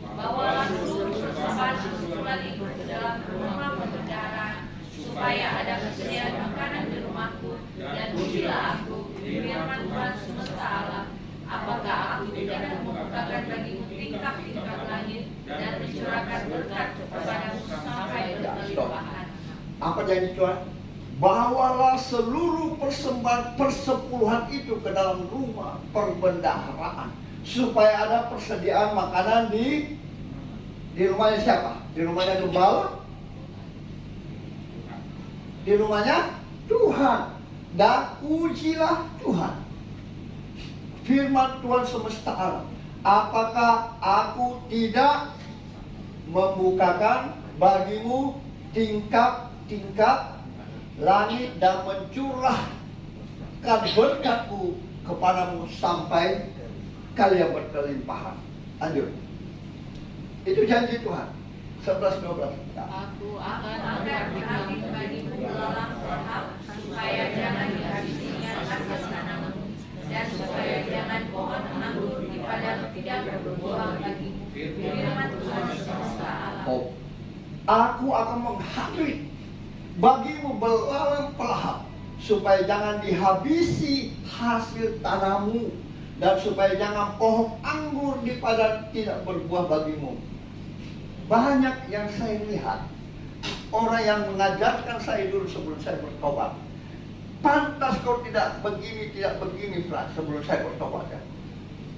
Speaker 3: Bawalah seluruh persembahan persepuluhan itu ke dalam rumah pembendaharaan, supaya ada kesediaan makanan di rumahku, dan pujilah aku, firman Tuhan semesta alam. Apakah aku tidak membukakan bagimu tingkap-tingkap langit dan mencurahkan berkat kepadamu sampai berkelimpahan?
Speaker 2: Apa janji Tuhan? Bawalah seluruh persembahan persepuluhan itu ke dalam rumah perbendaharaan, supaya ada persediaan makanan di rumahnya siapa? Di rumahnya gembala? Di rumahnya Tuhan. Dan pujilah Tuhan. Firman Tuhan semesta alam. Apakah aku tidak membukakan bagimu tingkap-tingkap langit dan mencurahkan berkatku kepadamu sampai kalian berkelimpahan? Lanjut. Itu janji Tuhan. 11-12.
Speaker 3: Aku akan mengganti bagimu belalang Rahab, supaya jangan dihabisinya atas tanaman, dan supaya jangan pohon anggur di padang tidak berbuah bagimu. Firman Tuhan semesta alam.
Speaker 2: Aku akan menghabis bagimu belalang pelahap, supaya jangan dihabisi hasil tanammu, dan supaya jangan pohon anggur di padang tidak berbuah bagimu. Banyak yang saya lihat, orang yang mengajarkan saya dulu sebelum saya bertobat, Pantas kau tidak begini, Frank, sebelum saya bertobat ya.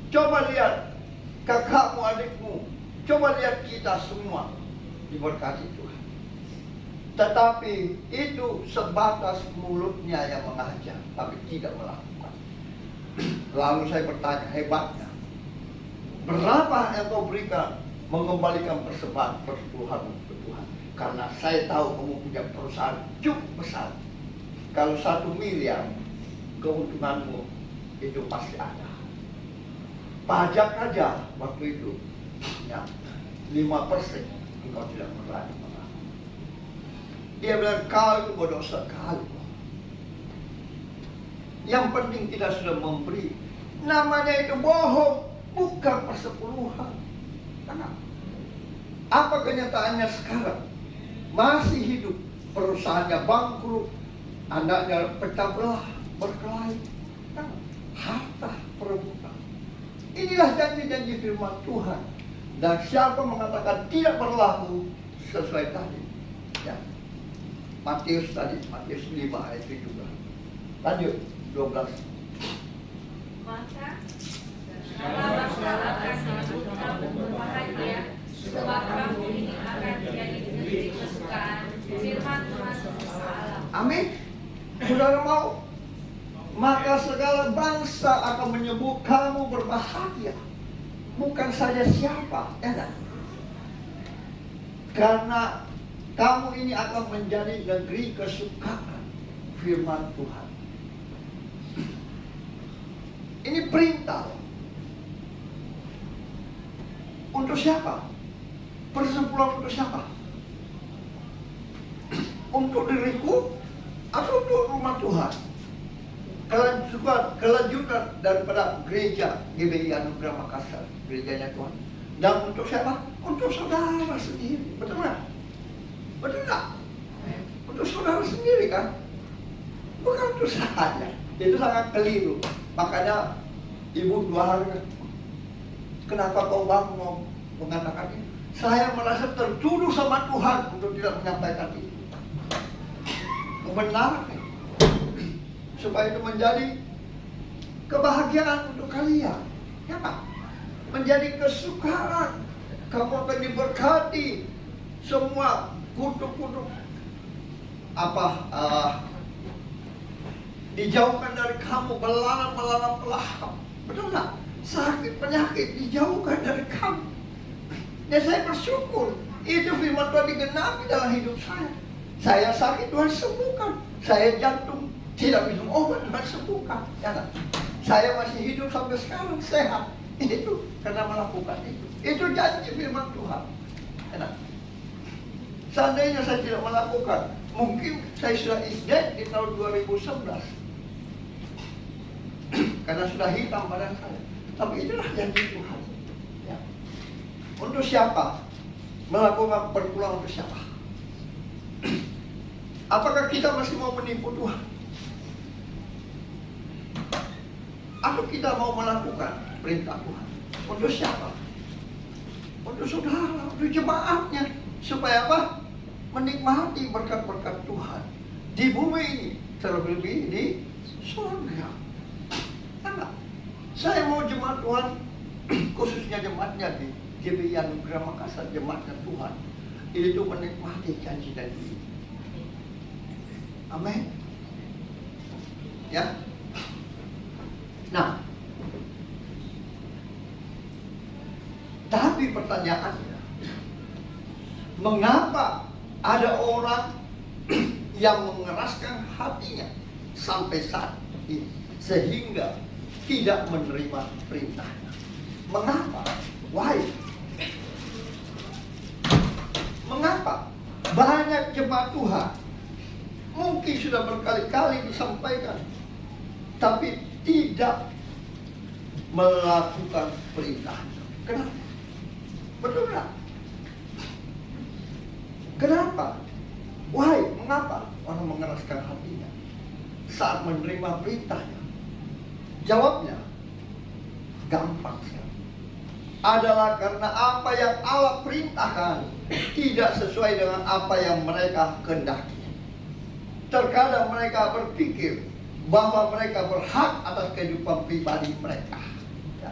Speaker 2: Coba lihat kakakmu, adikmu. Coba lihat kita semua diberkati Tuhan. Tetapi itu sebatas mulutnya yang mengajar, tapi tidak melakukan. Lalu saya bertanya, hebatnya, berapa yang kau berikan mengembalikan persembahan persepuluhanmu ke Tuhan? Karena saya tahu kamu punya perusahaan cukup besar. Kalau 1 miliar, keuntunganmu itu pasti ada. Pajak aja waktu itu, ya, 5% engkau tidak berani mengaku. Dia bilang, kau itu berdosa kali. Yang penting kita sudah memberi. Namanya itu bohong, bukan persepuluhan. Kenapa? Apa kenyataannya sekarang? Masih hidup, perusahaannya bangkrut, anaknya pecah belah, berkelahi. Harta perebutan. Inilah janji-janji firman Tuhan. Dan siapa mengatakan tidak berlaku sesuai tadi, ya, Matius 5 ayat 17. Lanjut 12.
Speaker 3: Maka segala bangsa akan menyebut kamu berbahagia, sebab kamu ini akan menjadi negeri kesukaan firman Tuhan semesta alam.
Speaker 2: Amin. Saudara mau? Maka segala bangsa akan menyebut kamu berbahagia. Bukan saja siapa, ya kan? Karena kamu ini akan menjadi negeri kesukaan firman Tuhan. Ini perintah. Untuk siapa? Persepuluhan untuk siapa? Untuk diriku atau untuk rumah Tuhan? Kelanjutan daripada gereja GBI Anugerah Makassar, gerejanya Tuhan. Dan untuk siapa? Untuk saudara sendiri. Betul nggak? Betul nggak? Untuk saudara sendiri kan? Bukan untuk saya. Itu sangat keliru. Makanya ibu 2 hari, kenapa kau bang mau mengatakan ini? Saya merasa tertuduh sama Tuhan untuk tidak menyampaikan itu. Membenarkan supaya itu menjadi kebahagiaan untuk kalian, ya Pak? Menjadi kesukaan. Kamu akan diberkati. Semua kutuk-kutuk dijauhkan dari kamu, belalang pelahap. Betul nggak? Sakit penyakit dijauhkan dari kamu. Dan saya bersyukur itu firman Tuhan digenapi dalam hidup saya. Saya sakit, Tuhan sembuhkan. Saya jantung tidak minum obat, Tuhan sembuhkan. Ya kan? Saya masih hidup sampai sekarang sehat. Itu karena melakukan itu. Itu janji firman Tuhan. Ya kan? Seandainya saya tidak melakukan, mungkin saya sudah isdet di tahun 2011. Karena sudah hitam badan saya. Tapi itulah janji Tuhan. Ya. Untuk siapa? Melakukan perpuluhan untuk siapa? Apakah kita masih mau menipu Tuhan? Atau kita mau melakukan perintah Tuhan? Untuk siapa? Untuk saudara, untuk jemaatnya. Supaya apa? Menikmati berkat-berkat Tuhan di bumi ini, terlebih di surga. Karena saya mau jemaat Tuhan, khususnya jemaatnya di GBI Anugerah Makassar, jemaatnya Tuhan, itu menikmati janji-janji. Amin. Ya. Nah, tapi pertanyaannya, mengapa ada orang yang mengeraskan hatinya sampai saat ini sehingga tidak menerima perintahnya? Mengapa? Why? Mengapa banyak jemaat Tuhan mungkin sudah berkali-kali disampaikan, tapi tidak melakukan perintahnya? Kenapa? Betul nggak? Kenapa? Why? Mengapa orang mengeraskan hatinya saat menerima perintahnya? Jawabnya gampang sekali. Adalah karena apa yang Allah perintahkan tidak sesuai dengan apa yang mereka kehendaki. Terkadang mereka berpikir bahwa mereka berhak atas kehidupan pribadi mereka, ya.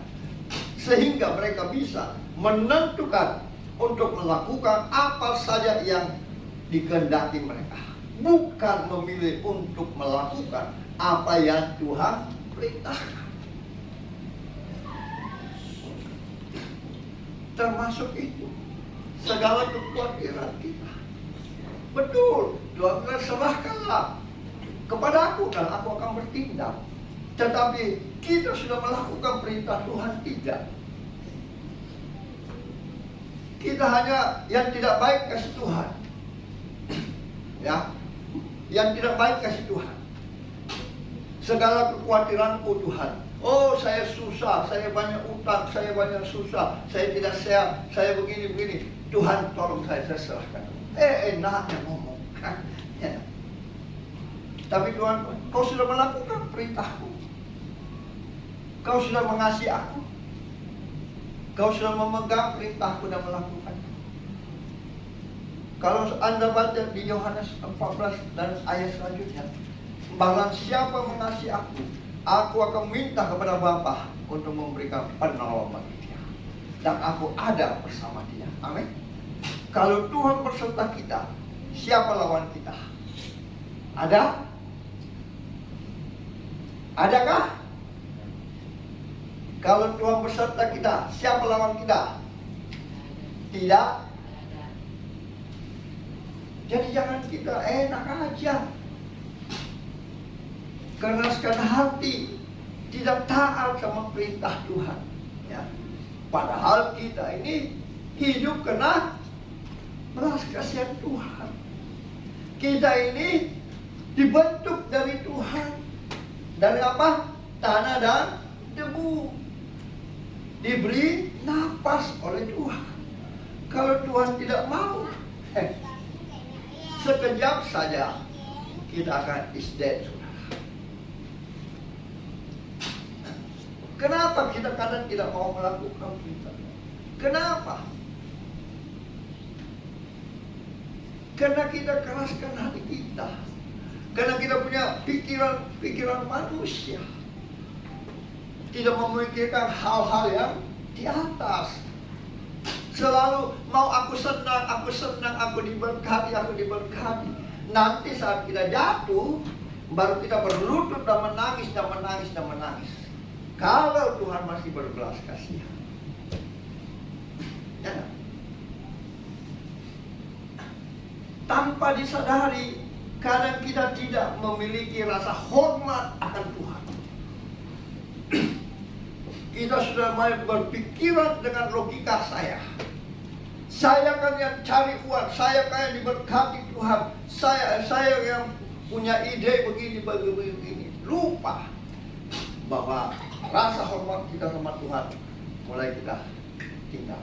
Speaker 2: Sehingga mereka bisa menentukan untuk melakukan apa saja yang dikehendaki mereka, bukan memilih untuk melakukan apa yang Tuhan perintahkan. Termasuk itu segala kekhawatiran kita. Betul, Tuhan bilang serahkanlah kepada aku dan aku akan bertindak. Tetapi kita sudah melakukan perintah Tuhan tidak. Kita hanya yang tidak baik kasih Tuhan, ya, yang tidak baik kasih Tuhan. Segala kekhawatiranku Tuhan, oh saya susah, saya banyak utang, saya banyak susah, saya tidak sehat, saya begini. Tuhan tolong saya serahkan. Enaknya ngomong. Ya. Tapi Tuhan, kau sudah melakukan perintahku. Kau sudah mengasihi aku. Kau sudah memegang perintahku dan melakukannya. Kalau Anda baca di Yohanes 14 dan ayat selanjutnya, barang siapa mengasihi aku akan minta kepada Bapa untuk memberikan penolong bagi dia, dan aku ada bersama dia. Amin. Kalau Tuhan berserta kita, siapa lawan kita? Ada? Adakah? Kalau Tuhan beserta kita, siapa lawan kita? Tidak. Jadi jangan kita enak aja, keraskan hati, tidak taat sama perintah Tuhan, ya. Padahal kita ini hidup kena belas kasihan Tuhan. Kita ini dibentuk dari Tuhan. Dari apa? Tanah dan debu. Diberi napas oleh Tuhan. Kalau Tuhan tidak mau, sekejap saja kita akan is dead, saudara. Kenapa kita kadang tidak mau melakukan perintah? Kenapa? Karena kita keraskan hati kita. Karena kita punya pikiran manusia. Tidak memikirkan hal-hal yang di atas. Selalu mau aku senang, aku diberkati. Nanti saat kita jatuh, baru kita berlutut dan menangis. Kalau Tuhan masih berbelas kasihan, ya. Tanpa disadari, kadang kita tidak memiliki rasa hormat akan Tuhan. Kita sudah mulai berpikiran dengan logika saya. Saya kan yang cari uang, saya kan yang diberkati Tuhan. Saya yang punya ide begini. Lupa bahwa rasa hormat kita sama Tuhan mulai kita tinggal.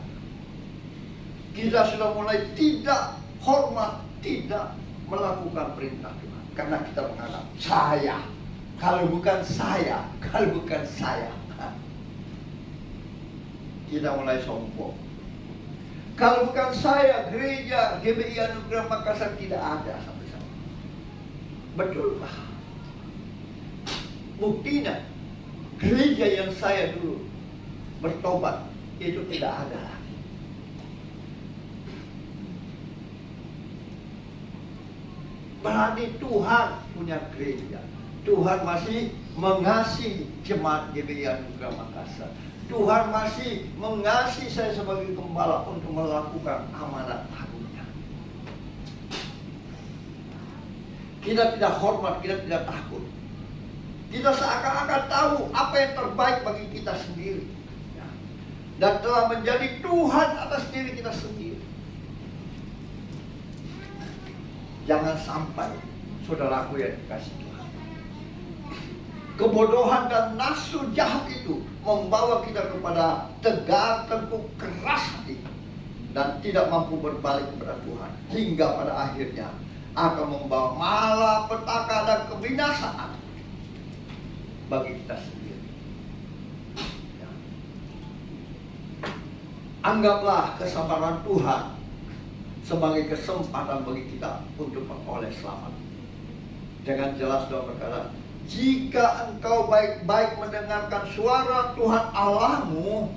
Speaker 2: Kita sudah mulai tidak hormat, tidak melakukan perintah Tuhan, karena kita menganggap kalau bukan saya, kita mulai sombong. Kalau bukan saya, gereja GBI Anugerah Makassar tidak ada sampai sekarang. Betul Pak? Buktinya, gereja yang saya dulu bertobat itu tidak ada lagi. Berarti Tuhan punya gereja. Tuhan masih mengasihi jemaat GBI Anugerah Makassar. Tuhan masih mengasihi saya sebagai gembala untuk melakukan amanat agungnya. Kita tidak hormat, kita tidak takut. Kita seakan-akan tahu apa yang terbaik bagi kita sendiri, ya. Dan telah menjadi Tuhan atas diri kita sendiri. Jangan sampai, saudaraku yang dikasih Tuhan, kebodohan dan nafsu jahat itu membawa kita kepada tegar tengkuk keras hati dan tidak mampu berbalik kepada Tuhan, hingga pada akhirnya akan membawa malapetaka dan kebinasaan bagi kita sendiri, ya. Anggaplah kesabaran Tuhan sebagai kesempatan bagi kita untuk memperoleh selamat. Dengan jelas Tuhan berkata, jika engkau baik-baik mendengarkan suara Tuhan Allahmu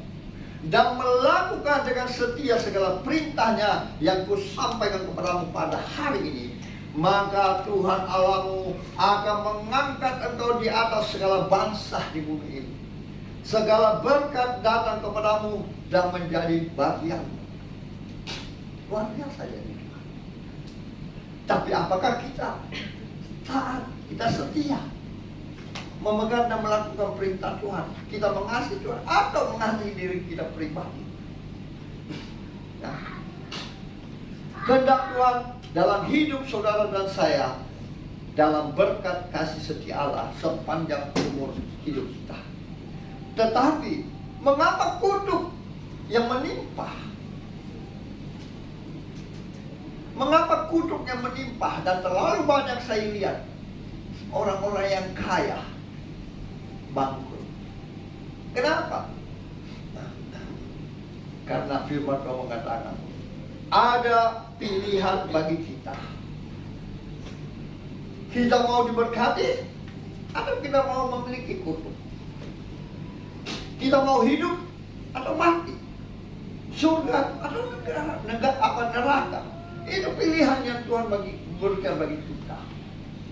Speaker 2: dan melakukan dengan setia segala perintahnya yang kusampaikan kepadamu pada hari ini, maka Tuhan Allahmu akan mengangkat engkau di atas segala bangsa di bumi ini. Segala berkat datang kepadamu dan menjadi bagianmu. Luar biasa ya ini. Tapi apakah kita taat, kita setia memegang dan melakukan perintah Tuhan? Kita mengasihi Tuhan atau mengasihi diri kita pribadi? Nah, kehendak Tuhan dalam hidup saudara dan saya, dalam berkat kasih setia Allah sepanjang umur hidup kita. Tetapi mengapa kutuk yang menimpa? Mengapa kutuk yang menimpa? Dan terlalu banyak saya lihat orang-orang yang kaya bangkrut. Kenapa? Karena firman Tuhan mengatakan ada pilihan bagi kita. Kita mau diberkati atau kita mau memiliki kutuk? Kita mau hidup atau mati? Surga atau neraka? Itu pilihan yang Tuhan berikan bagi kita.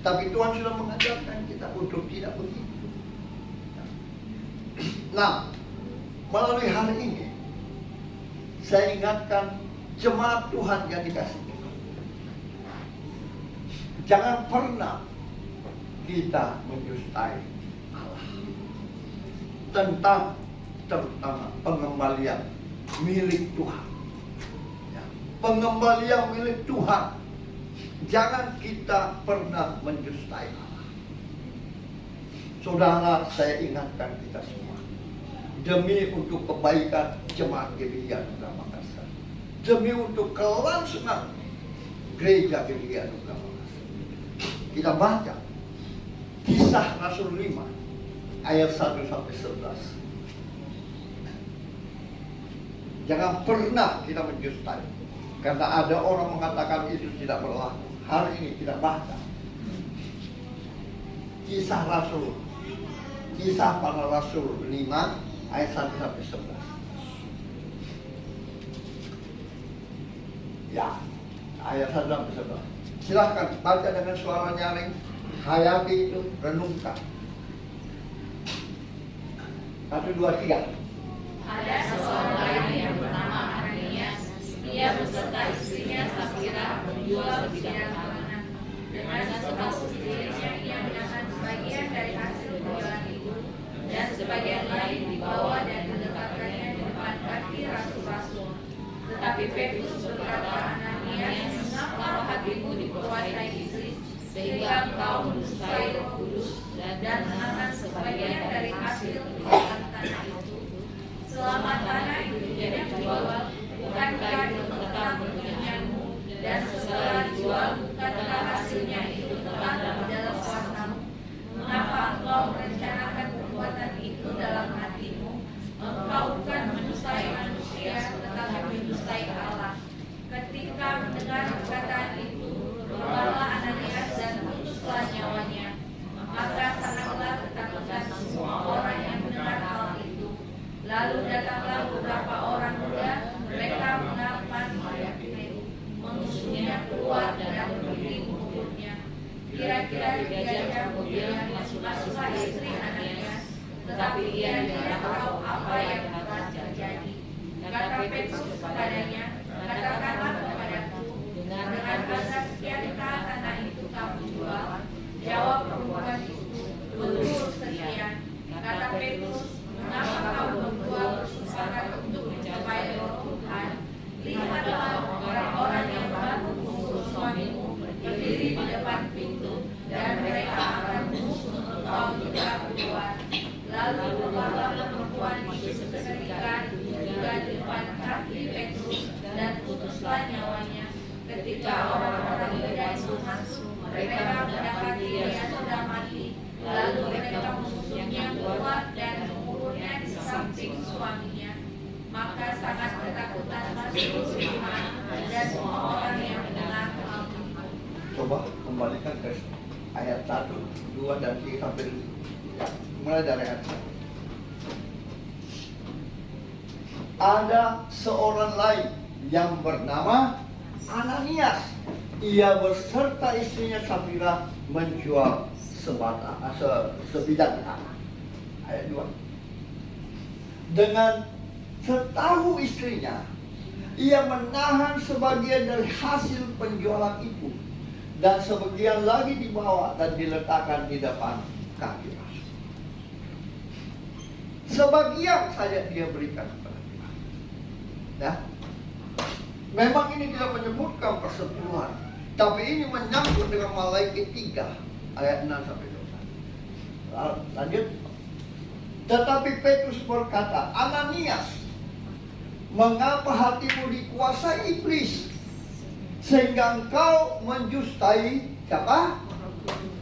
Speaker 2: Tapi Tuhan sudah mengajarkan kita untuk tidak begitu. Nah, melalui hari ini saya ingatkan jemaat Tuhan yang dikasihi Tuhan, jangan pernah kita mendustai Allah tentang terutama pengembalian milik Tuhan. Pengembalian milik Tuhan, jangan kita pernah mendustai Allah. Saudara, saya ingatkan kita semua, demi untuk kebaikan jemaat Gereja Anugerah Makassar, demi untuk kelangsungan Gereja Gereja Anugerah Makassar, kita baca Kisah Rasul 5 ayat 1 sampai 11. Jangan pernah kita mendustai. Karena ada orang mengatakan itu tidak berlaku. Hari ini kita baca Kisah Rasul, Kisah para Rasul 5 ayat 1 sampai 11. Ya, ayat 1 sampai 11. Silahkan baca dengan suara nyaring, hayati itu, renungkan. 1, 2, 3.
Speaker 3: Ada seorang lagi yang bernama Ananias. Ia beserta istrinya Safira menjual sebidang tanah. Dengan sebagus dirinya ia menahan sebagian dari hasil penjualan itu, dan sebagian lain dibawa dan diletakkannya di depan kaki rasul-rasul. Tetapi Petrus berkata, Ananias, mengapa hatimu dikuasai iblis sehingga engkau mendustai Roh Kudus dan menahan sebagian dari hasil penjualan tanah itu? Selama tanah itu tidak dijual, bukankah itu tetap kepunyaanmu, dan setelah dijual, bukankah hasilnya itu tetap dalam kuasamu? Mengapa engkau merencanakan perbuatan itu dalam hatimu? Engkau bukan mendustai manusia, tetapi mendustai Allah. Ketika mendengar perkataan itu, berbalah Ananias dan putuslah nyawanya. Maka sangatlah ketakutan semua orang yang mendengar hal itu. Lalu datanglah beberapa orang muda, mereka mengapan Petrus, mengusungnya keluar dan berdiri menguburnya. Kira-kira 3 jam kemudian masuklah istri Ananias, tetapi ia tidak tahu apa yang telah terjadi. Kata Petrus kepadanya, katakanlah kepadaku, dengan harga sekiankah tanah itu kamu jual? Jawab perempuan itu, betul sekian. Kata Petrus, mengapa kamu berdua bersepakat untuk mencapai roh Tuhan? Lihatlah orang-orang yang baru mengurus suamimu berdiri di depan pintu, dan mereka akan mengusung engkau juga keluar. Lalu berbalah perempuan itu seketika juga di depan kaki Petrus, dan putuslah nyawanya. Ketika orang-orang muda itu masuk, mereka mendapati dia sudah mati. Lalu mereka mengusungnya keluar dan menguburnya di samping suaminya. Maka sangat ketakutan Petrus dan semua orang yang mendengar hal itu.
Speaker 2: Coba kembalikan ke ayat 1, 2, dan dan 3 sampai 5. Ya, mulai dari ayat 1. Ada seorang lain yang bernama Ananias. Ia beserta istrinya Safira menjual sebidang tanah. Ayat 2. Dengan setahu istrinya, ia menahan sebagian dari hasil penjualan itu, dan sebagian lagi dibawa dan diletakkan di depan kaki Rasul. Sebagian saja dia berikan kepada Tuhan. Ya. Memang ini tidak menyebutkan persepuluhan, tapi ini menyangkut dengan Malaikat 3 ayat 6 sampai 12. Lanjut. Tetapi Petrus berkata, Ananias, mengapa hatimu dikuasai iblis sehingga engkau menjustai siapa?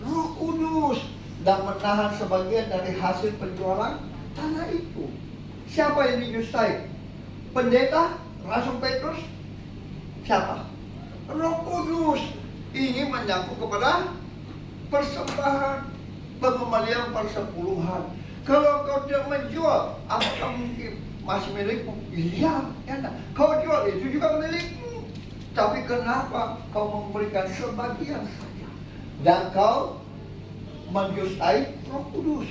Speaker 2: Roh Kudus, dan menahan sebagian dari hasil penjualan tanah itu. Siapa yang dijustai? Pendeta? Rasul Petrus? Siapa? Roh Kudus. Ini menyangkut kepada persembahan, pengembalian persepuluhan. Kalau kau tidak menjual, apakah mungkin masih milikmu? Iya, ya enggak. Kau jual itu juga milikmu. Tapi kenapa kau memberikan sebagian saja? Dan kau menjustai Roh Kudus.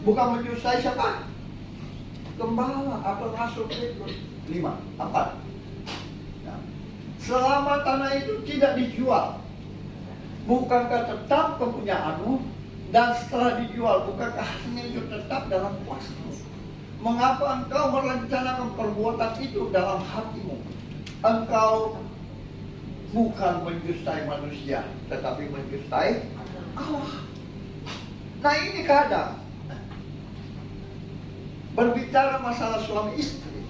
Speaker 2: Bukan menjustai siapa? Gembala atau Rasul Petrus. 5, 4. Nah, selama tanah itu tidak dijual, bukankah tetap kepunyaanmu? Dan setelah dijual, bukankah hasilnya itu tetap dalam kuasamu? Mengapa engkau merencanakan perbuatan itu dalam hatimu? Engkau bukan menjustai manusia, tetapi menjustai Allah. Nah, ini kadang berbicara masalah suami istri,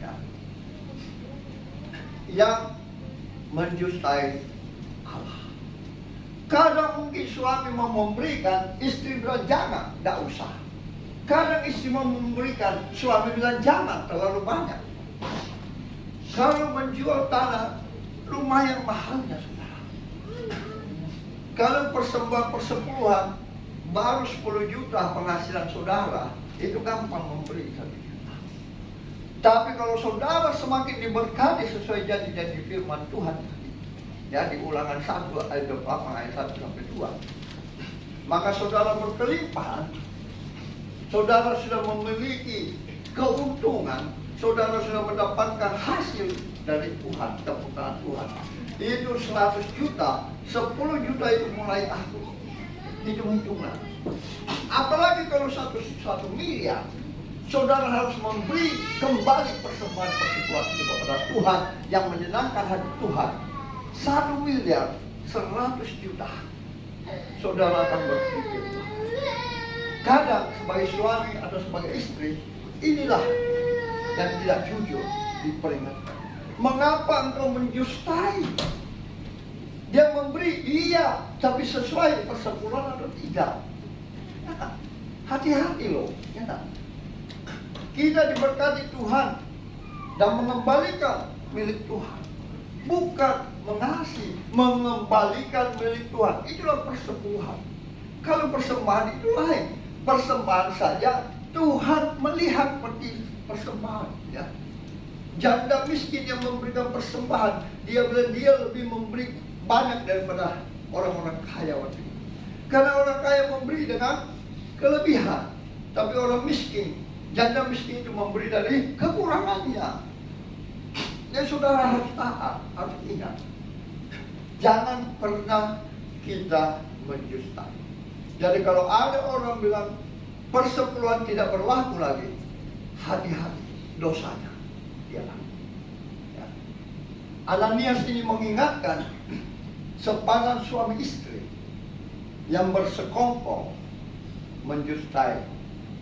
Speaker 2: ya, yang menjustai Allah. Kadang mungkin suami mau memberikan, istri bilang jangan, tidak usah. Kadang istri mau memberikan, suami bilang jangan, terlalu banyak. Kalau menjual tanah, lumayan mahalnya, saudara. Kalau persembahan persepuluhan, baru 10 juta penghasilan saudara, itu gampang memberi 1 juta. Tapi kalau saudara semakin diberkati sesuai janji-janji firman Tuhan, ya, di Ulangan 1 ayat 28 ayat 1 sampai 2, maka saudara berkelimpahan, saudara sudah memiliki keuntungan, saudara sudah mendapatkan hasil dari Tuhan, keputusan Tuhan. Itu 100 juta, 10 juta itu mulai aku hitung-hitungan. Apalagi kalau 1 miliar, saudara harus memberi kembali persembahan persepuluhan itu kepada Tuhan yang menyenangkan hati Tuhan. 1 miliar 100 juta, saudara akan berpikir. Kadang sebagai suami atau sebagai istri, inilah yang tidak jujur diperingatkan. Mengapa engkau menjustai? Dia memberi, iya, tapi sesuai persepuluhan atau tidak? Ya, hati-hati loh, ya. Kita diberkati Tuhan dan mengembalikan milik Tuhan, bukan mengasihi, mengembalikan milik Tuhan. Itulah persepuluhan. Kalau persembahan itu lain. Persembahan saja Tuhan melihat seperti persembahan, ya. Janda miskin yang memberikan persembahan, dia bilang dia lebih memberi banyak daripada orang-orang kaya waktu itu. Karena orang kaya memberi dengan kelebihan, tapi orang miskin, janda miskin itu memberi dari kekurangannya. Jadi saudara harus taat, harus ingat. Jangan pernah kita menjustai. Jadi kalau ada orang bilang persepuluhan tidak berlaku lagi, hati-hati dosanya dia. Ya. Ananias ini mengingatkan sepasang suami istri yang bersekongkol menjustai.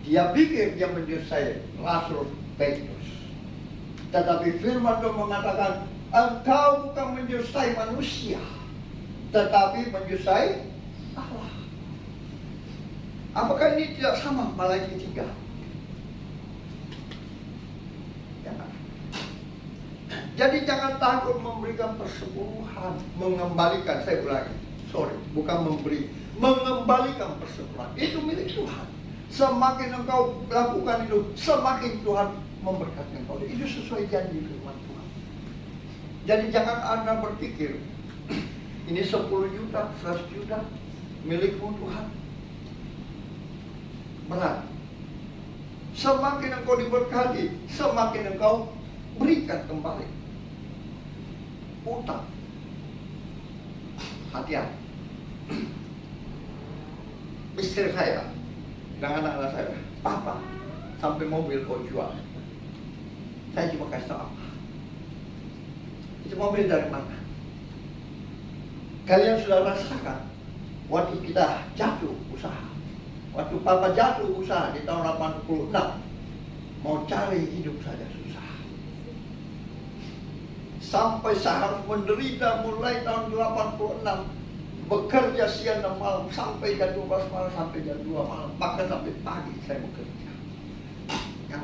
Speaker 2: Dia pikir dia menjustai Rasul Petrus. Tetapi firman Tuhan mengatakan, engkau bukan menjustai manusia, tetapi menjustai Allah. Apakah ini tidak sama Malaikat 3? Ya. Jadi jangan takut memberikan persepuluhan, mengembalikan, saya ulangi, bukan memberi, mengembalikan persekutuan. Itu milik Tuhan. Semakin engkau lakukan itu, semakin Tuhan memberkati engkau. Itu sesuai janji firman Tuhan. Jadi jangan Anda berpikir ini 10 juta, 100 juta milikmu Tuhan. Berat. Semakin engkau diberkati, semakin engkau berikan kembali. Utang. Hati-hati. Istri saya dan anak-anak saya, papa, sampai mobil kau jual. Saya cuma kasih tahu apa. Itu mobil dari mana? Kalian sudah rasakan waktu kita jatuh usaha. Waktu papa jatuh usaha di tahun 86, mau cari hidup saja susah. Sampai saya harus menderita mulai tahun 86, bekerja siang dan malam sampai jam 12 malam sampai jam 2 malam, bahkan sampai pagi saya bekerja. Ya,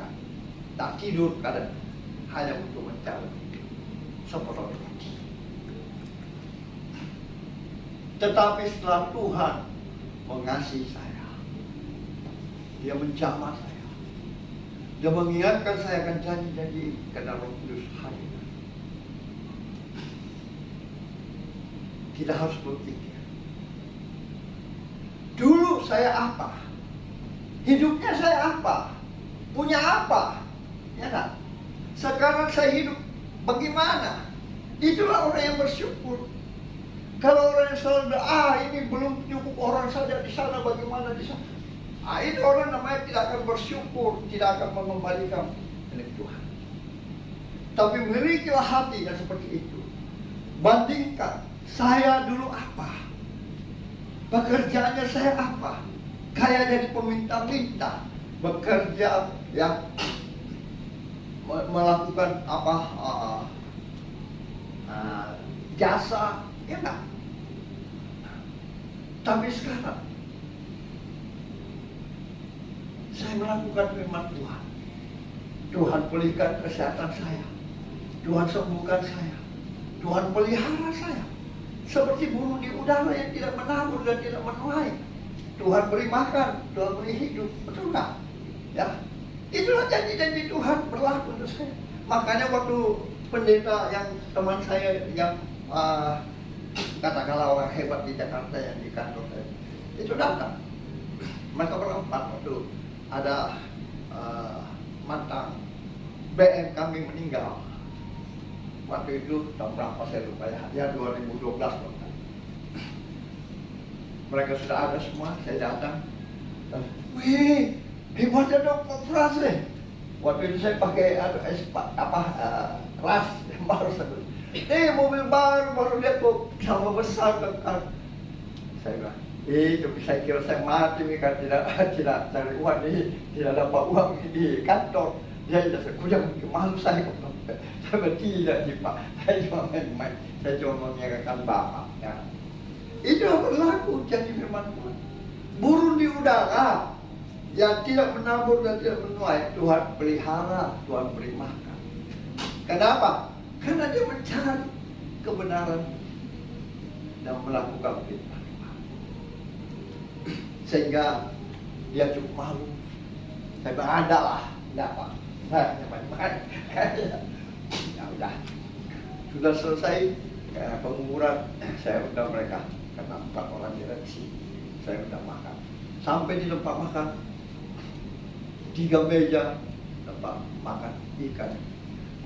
Speaker 2: tak tidur kadang hanya untuk mencari sepotong roti. Tetapi setelah Tuhan mengasihi saya, Dia menjamah saya, Dia mengingatkan saya akan janji-janji karena Roh Kudus hadir. Tidak harus berpikir dulu saya apa, hidupnya saya apa, punya apa, ya kan? Sekarang saya hidup bagaimana? Itulah orang yang bersyukur. Kalau orang yang selalu ini belum cukup, orang saja di sana, bagaimana di sana? Itu orang namanya tidak akan bersyukur, tidak akan mengembalikan milik Tuhan. Tapi milikilah hati yang seperti itu. Bandingkan saya dulu apa, pekerjaannya saya apa, kayak jadi peminta-minta, bekerja yang melakukan apa jasa, ya enggak? Tapi sekarang saya melakukan firman Tuhan. Tuhan pulihkan kesehatan saya, Tuhan sembuhkan saya, Tuhan pelihara saya. Seperti burung di udara yang tidak menabur dan tidak menuai. Tuhan beri makan, Tuhan beri hidup, betul nggak? Ya, itulah janji-janji Tuhan berlaku untuk saya. Makanya waktu pendeta yang teman saya yang katakanlah orang hebat di Jakarta yang di kantor saya itu datang. Mereka berempat waktu ada mantan BM kami meninggal. Waktu itu tahun berapa saya lupa ya 2012 bahkan. Mereka sudah ada semua, saya datang. Wih, hebatnya dong Pak Pras deh. Waktu itu saya pakai ras yang baru satu. Mobil baru lihat kok sama besar kan. Saya bilang, tapi saya kira saya mati kan tidak cari uang ini, tidak dapat uang di kantor. Dia jangan malu saya kok. Saya tidak sih Pak, saya cuma main-main, saya cuma mengingatkan Bapak. Ya. Itu yang berlaku janji firman Tuhan. Burung di udara yang tidak menabur dan tidak menuai, Tuhan pelihara, Tuhan beri makan. Kenapa? Karena dia mencari kebenaran dan melakukan firman Tuhan. Sehingga dia cukup malu. Saya bilang, ada lah, enggak Pak. Saya main-main. Ya udah, sudah selesai penguburan, saya undang mereka karena 4 orang direksi, saya undang makan. Sampai di tempat makan, 3 meja tempat makan ikan.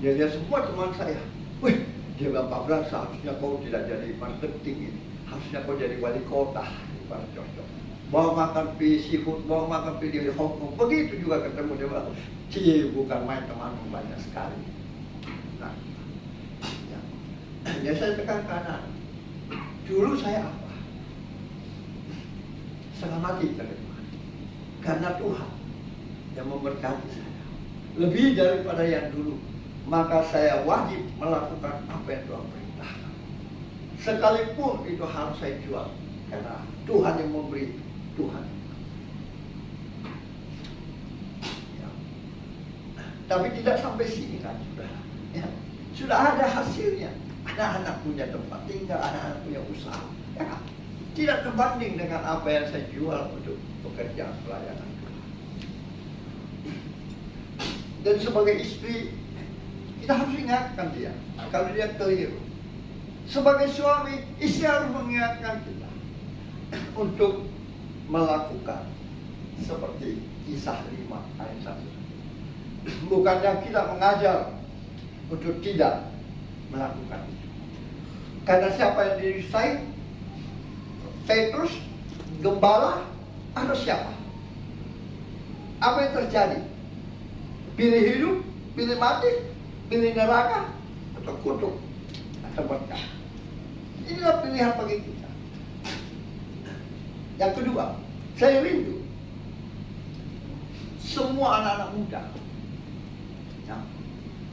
Speaker 2: Dia lihat semua teman saya, wih, dia bilang Pak Blas, seharusnya kau tidak jadi marketing ini, harusnya kau jadi wali kota, Pak cocok. Bawa makan seafood, bawa makan di Hong Kong, begitu juga ketemu dia bilang, bukan main temanmu banyak sekali. Nah, ya saya tekankan anak. Dulu saya apa? Setengah mati karena Tuhan yang memberkati saya lebih daripada yang dulu. Maka saya wajib melakukan apa yang Tuhan perintahkan. Sekalipun itu harus saya jual, karena Tuhan yang memberi, Tuhan. Ya. Tapi tidak sampai sini kan, saudara. Ya. Sudah ada hasilnya. Anak-anak punya tempat tinggal, anak-anak punya usaha. Ya. tidak sebanding dengan apa yang saya jual untuk pekerjaan pelayanan Tuhan. Dan sebagai istri, kita harus ingatkan dia kalau dia keliru. Sebagai suami, istri harus mengingatkan kita untuk melakukan seperti Kisah 5 ayat 1. Bukannya kita mengajar untuk tidak melakukan itu. Karena siapa yang dirisai? Petrus, gembala, atau siapa? Apa yang terjadi? Pilih hidup, pilih mati, pilih neraka, atau kutuk, atau berkah. Inilah pilihan bagi kita. Yang kedua, saya rindu semua anak-anak muda, ya,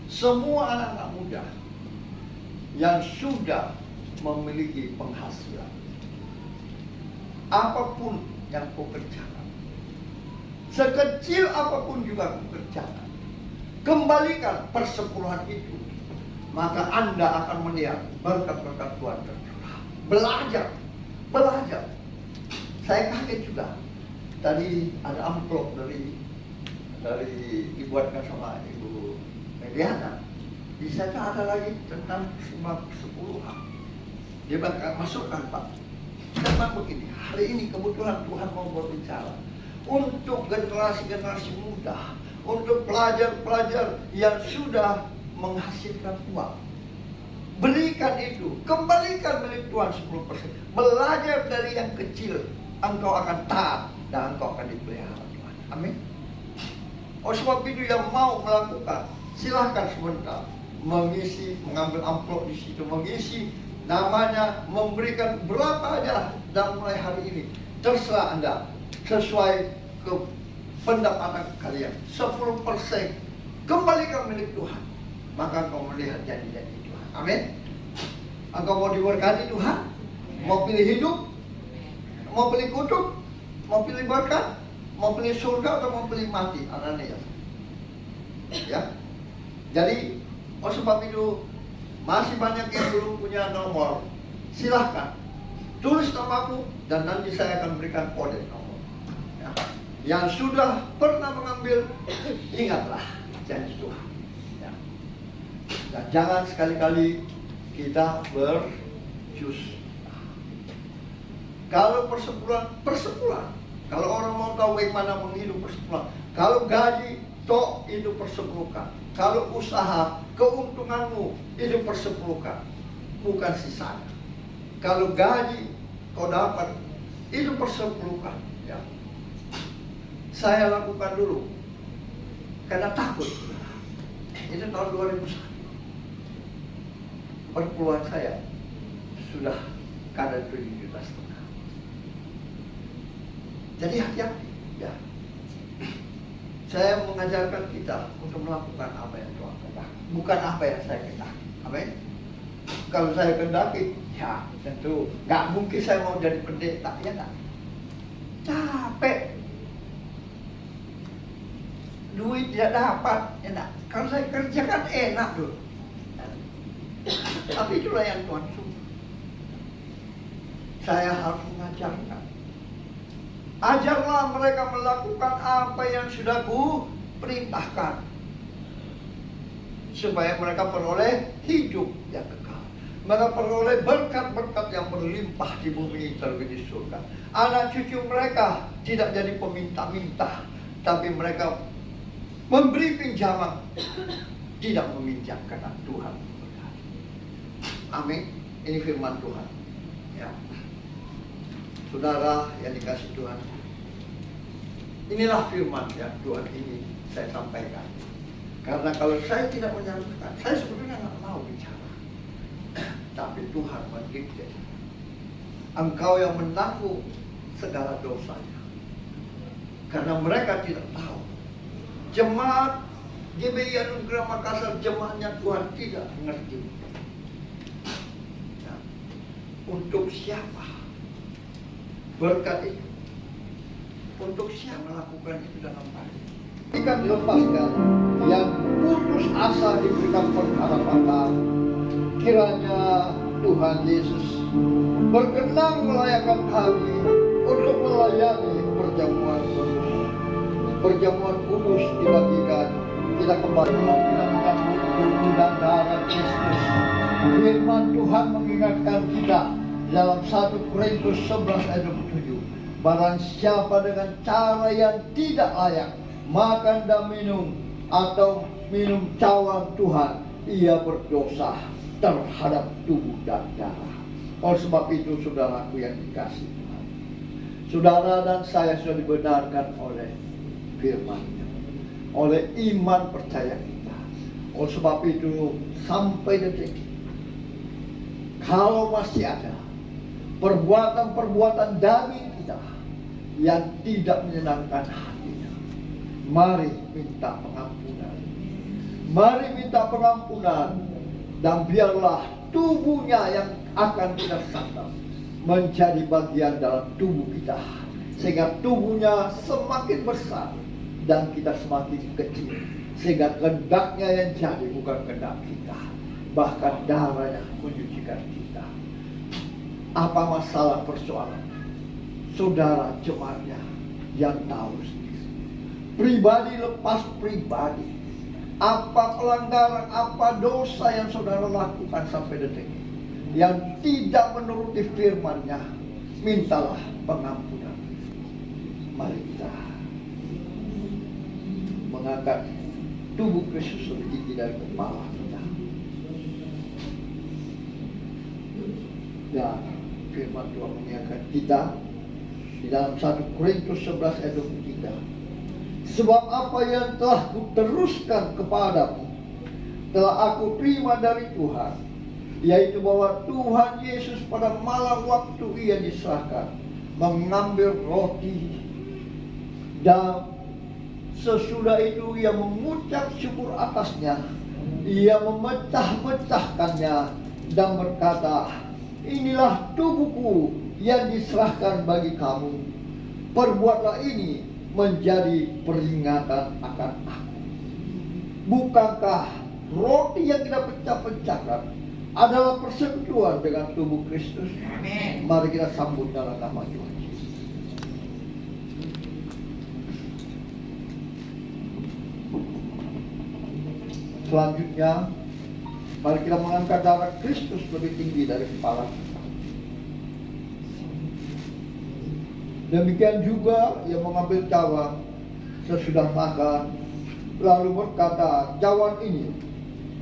Speaker 2: semua anak-anak muda yang sudah memiliki penghasilan, apapun yang kau kerjakan, sekecil apapun juga kau kerjakan, kembalikan persepuluhan itu, maka Anda akan melihat berkat-berkat Tuhan tercurah. Belajar. Saya kaget juga. Tadi ada amplop dari dibuatkan sama Ibu Mediana. Di sana ada lagi tentang persepuluhan. Dia bakal masukkan, Pak. Memang begini, hari ini kebetulan Tuhan mau berbicara untuk generasi-generasi muda, untuk pelajar-pelajar yang sudah menghasilkan uang. Berikan itu, kembalikan milik Tuhan 10%. Belajar dari yang kecil, engkau akan taat dan engkau akan dipelihara Tuhan. Amin. Oleh sebab itu yang mau melakukan, silahkan sebentar mengisi, mengambil amplop di situ, mengisi namanya, memberikan berapa aja dan mulai hari ini. Terserah Anda, sesuai ke pendapatan kalian. 10% kembalikan milik Tuhan. Maka engkau melihat janji-janji Tuhan. Amin. Engkau mau diberkati Tuhan? Mau pilih hidup? Mau pilih kutuk? Mau pilih berkat? Mau pilih surga atau mau pilih mati? Ananias. Ya. Jadi, oleh sebab itu masih banyak yang belum punya nomor. Silahkan tulis namaku dan nanti saya akan berikan kode nomor. Ya. Yang sudah pernah mengambil, ingatlah janji Tuhan. Ya. Dan jangan sekali-kali kita berjus. Kalau persepuluhan. Kalau orang mau tahu bagaimana menghidup persepuluhan. Kalau gaji, toh itu persepuluhan. Kalau usaha, keuntunganmu itu persepuluhan, bukan sisanya. Kalau gaji kau dapat, itu persepuluhan. Ya. Saya lakukan dulu karena takut. Itu tahun 2001. Perpuluhan saya sudah kadar 7,5 juta. Jadi hati-hati. Ya. Saya mengajarkan kita untuk melakukan apa yang Tuhan kehendaki, bukan apa yang saya kehendaki. Amin. Kalau saya kehendaki, ya tentu nggak mungkin saya mau jadi pendeta, ya tak? Capek, duit tidak dapat, enak. Kalau saya kerjakan enak tuh. Tapi itulah yang Tuhan suruh. Saya harus mengajarkan. Ajarlah mereka melakukan apa yang sudah ku perintahkan, supaya mereka peroleh hidup yang kekal. Mereka peroleh berkat-berkat yang berlimpah di bumi terlebih di surga. Anak cucu mereka tidak jadi peminta-minta, tapi mereka memberi pinjaman, tidak meminjam karena Tuhan berkati. Amin. Ini firman Tuhan. Ya. Saudara yang dikasih Tuhan, inilah firman yang Tuhan ini saya sampaikan. Karena kalau saya tidak menyampaikan, saya sebetulnya nggak mau bicara. Tapi Tuhan mendikte. Engkau yang menanggung segala dosanya. Karena mereka tidak tahu. Jemaat GBI Anugerah Makassar, jemaatnya Tuhan tidak mengerti. Nah, untuk siapa berkat itu? Untuk siapa melakukan itu dalam baik? Jika dilepaskan, yang putus asa diberikan pengharapan. Kiranya Tuhan Yesus berkenan melayakkan kami untuk melayani perjamuan kudus. Perjamuan kudus dibagikan, kita kembali kita menyambut tubuh dan darah Kristus. Firman Tuhan mengingatkan kita dalam 1 Korintus 11 ayat 27. Barang siapa dengan cara yang tidak layak makan dan minum atau minum cawan Tuhan, ia berdosa terhadap tubuh dan darah. Oleh sebab itu, saudaraku yang dikasihi Tuhan, saudara dan saya sudah dibenarkan oleh firman-Nya, oleh iman percaya kita. Oleh sebab itu, sampai detik kalau masih ada perbuatan-perbuatan daging kita yang tidak menyenangkan hatinya, mari minta pengampunan. Mari minta pengampunan, dan biarlah tubuhnya yang akan kita santap menjadi bagian dalam tubuh kita, sehingga tubuhnya semakin besar dan kita semakin kecil, sehingga kehendaknya yang jadi bukan kehendak kita, bahkan darahnya menyucikan kita. Apa masalah persoalan? Saudara jemaatnya yang tahu sendiri. Pribadi lepas pribadi. Apa pelanggaran, apa dosa yang saudara lakukan sampai detik ini yang tidak menuruti firman-Nya, mintalah pengampunan. Mari kita mengangkat tubuh Kristus lebih tinggi dari kepala kita. Dan firman Tuhan mengingatkan kita di dalam 1 Korintus 11 ayat 23. Sebab apa yang telah kuteruskan kepadamu telah aku terima dari Tuhan, yaitu bahwa Tuhan Yesus pada malam waktu ia diserahkan mengambil roti, dan sesudah itu ia mengucap syukur atasnya, ia memecah-mecahkannya dan berkata, inilah tubuhku yang diserahkan bagi kamu, perbuatlah ini menjadi peringatan akan aku. Bukankah roti yang kita pecah-pecahkan adalah persekutuan dengan tubuh Kristus?
Speaker 3: Amin.
Speaker 2: Mari kita sambut dalam nama Tuhan Yesus. Selanjutnya, mari kita mengangkat darah Kristus lebih tinggi dari kepala kita. Demikian juga ia mengambil cawan sesudah makan, lalu berkata, cawan ini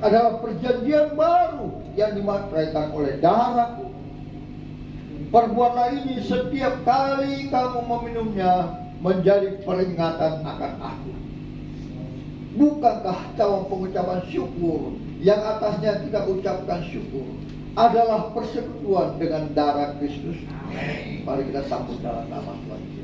Speaker 2: adalah perjanjian baru yang dimateraikan oleh darahku. Perbuatlah ini setiap kali kamu meminumnya menjadi peringatan akan aku. Bukankah cawan pengucapan syukur yang atasnya kita ucapkan syukur adalah persekutuan dengan darah Kristus? Amin. Mari kita sambut dalam nama Tuhan Yesus.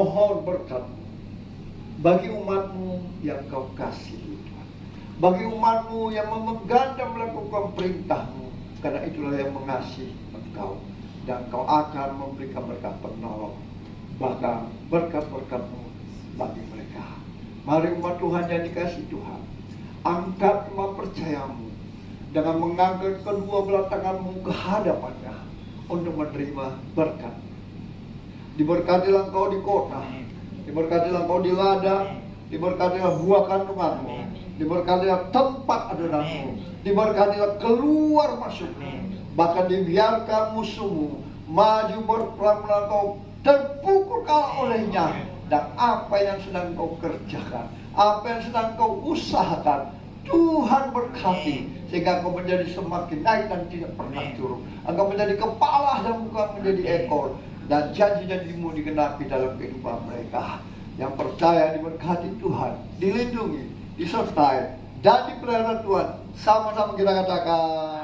Speaker 2: mohon berkat-Mu bagi umat-Mu yang Kau kasihi, Tuhan. Bagi umat-Mu yang memegang dan melakukan perintah-Mu, karena itulah yang mengasihi Engkau. Dan Kau akan memberikan berkat penolong, bahkan berkat-berkat-Mu bagi mereka. Mari umat Tuhan yang dikasihi Tuhan, angkat iman percayamu dengan mengangkat kedua belah tanganmu ke hadapannya untuk menerima berkat. Diberkatilah engkau di kota, diberkatilah engkau di ladang, diberkatilah buah kandunganmu, diberkatilah tempat adonanmu, diberkatilah keluar masukmu, bahkan dibiarkan musuhmu maju berperang melawan kau, terpukul kalah olehnya. Dan apa yang sedang kau kerjakan, apa yang sedang kau usahakan, Tuhan berkati sehingga engkau menjadi semakin naik dan tidak pernah turun. Engkau menjadi kepala dan bukan menjadi ekor, dan janji-janji-Mu digenapi dalam kehidupan mereka. Yang percaya diberkati Tuhan, dilindungi, disertai, dan dipelihara Tuhan. Sama-sama kita katakan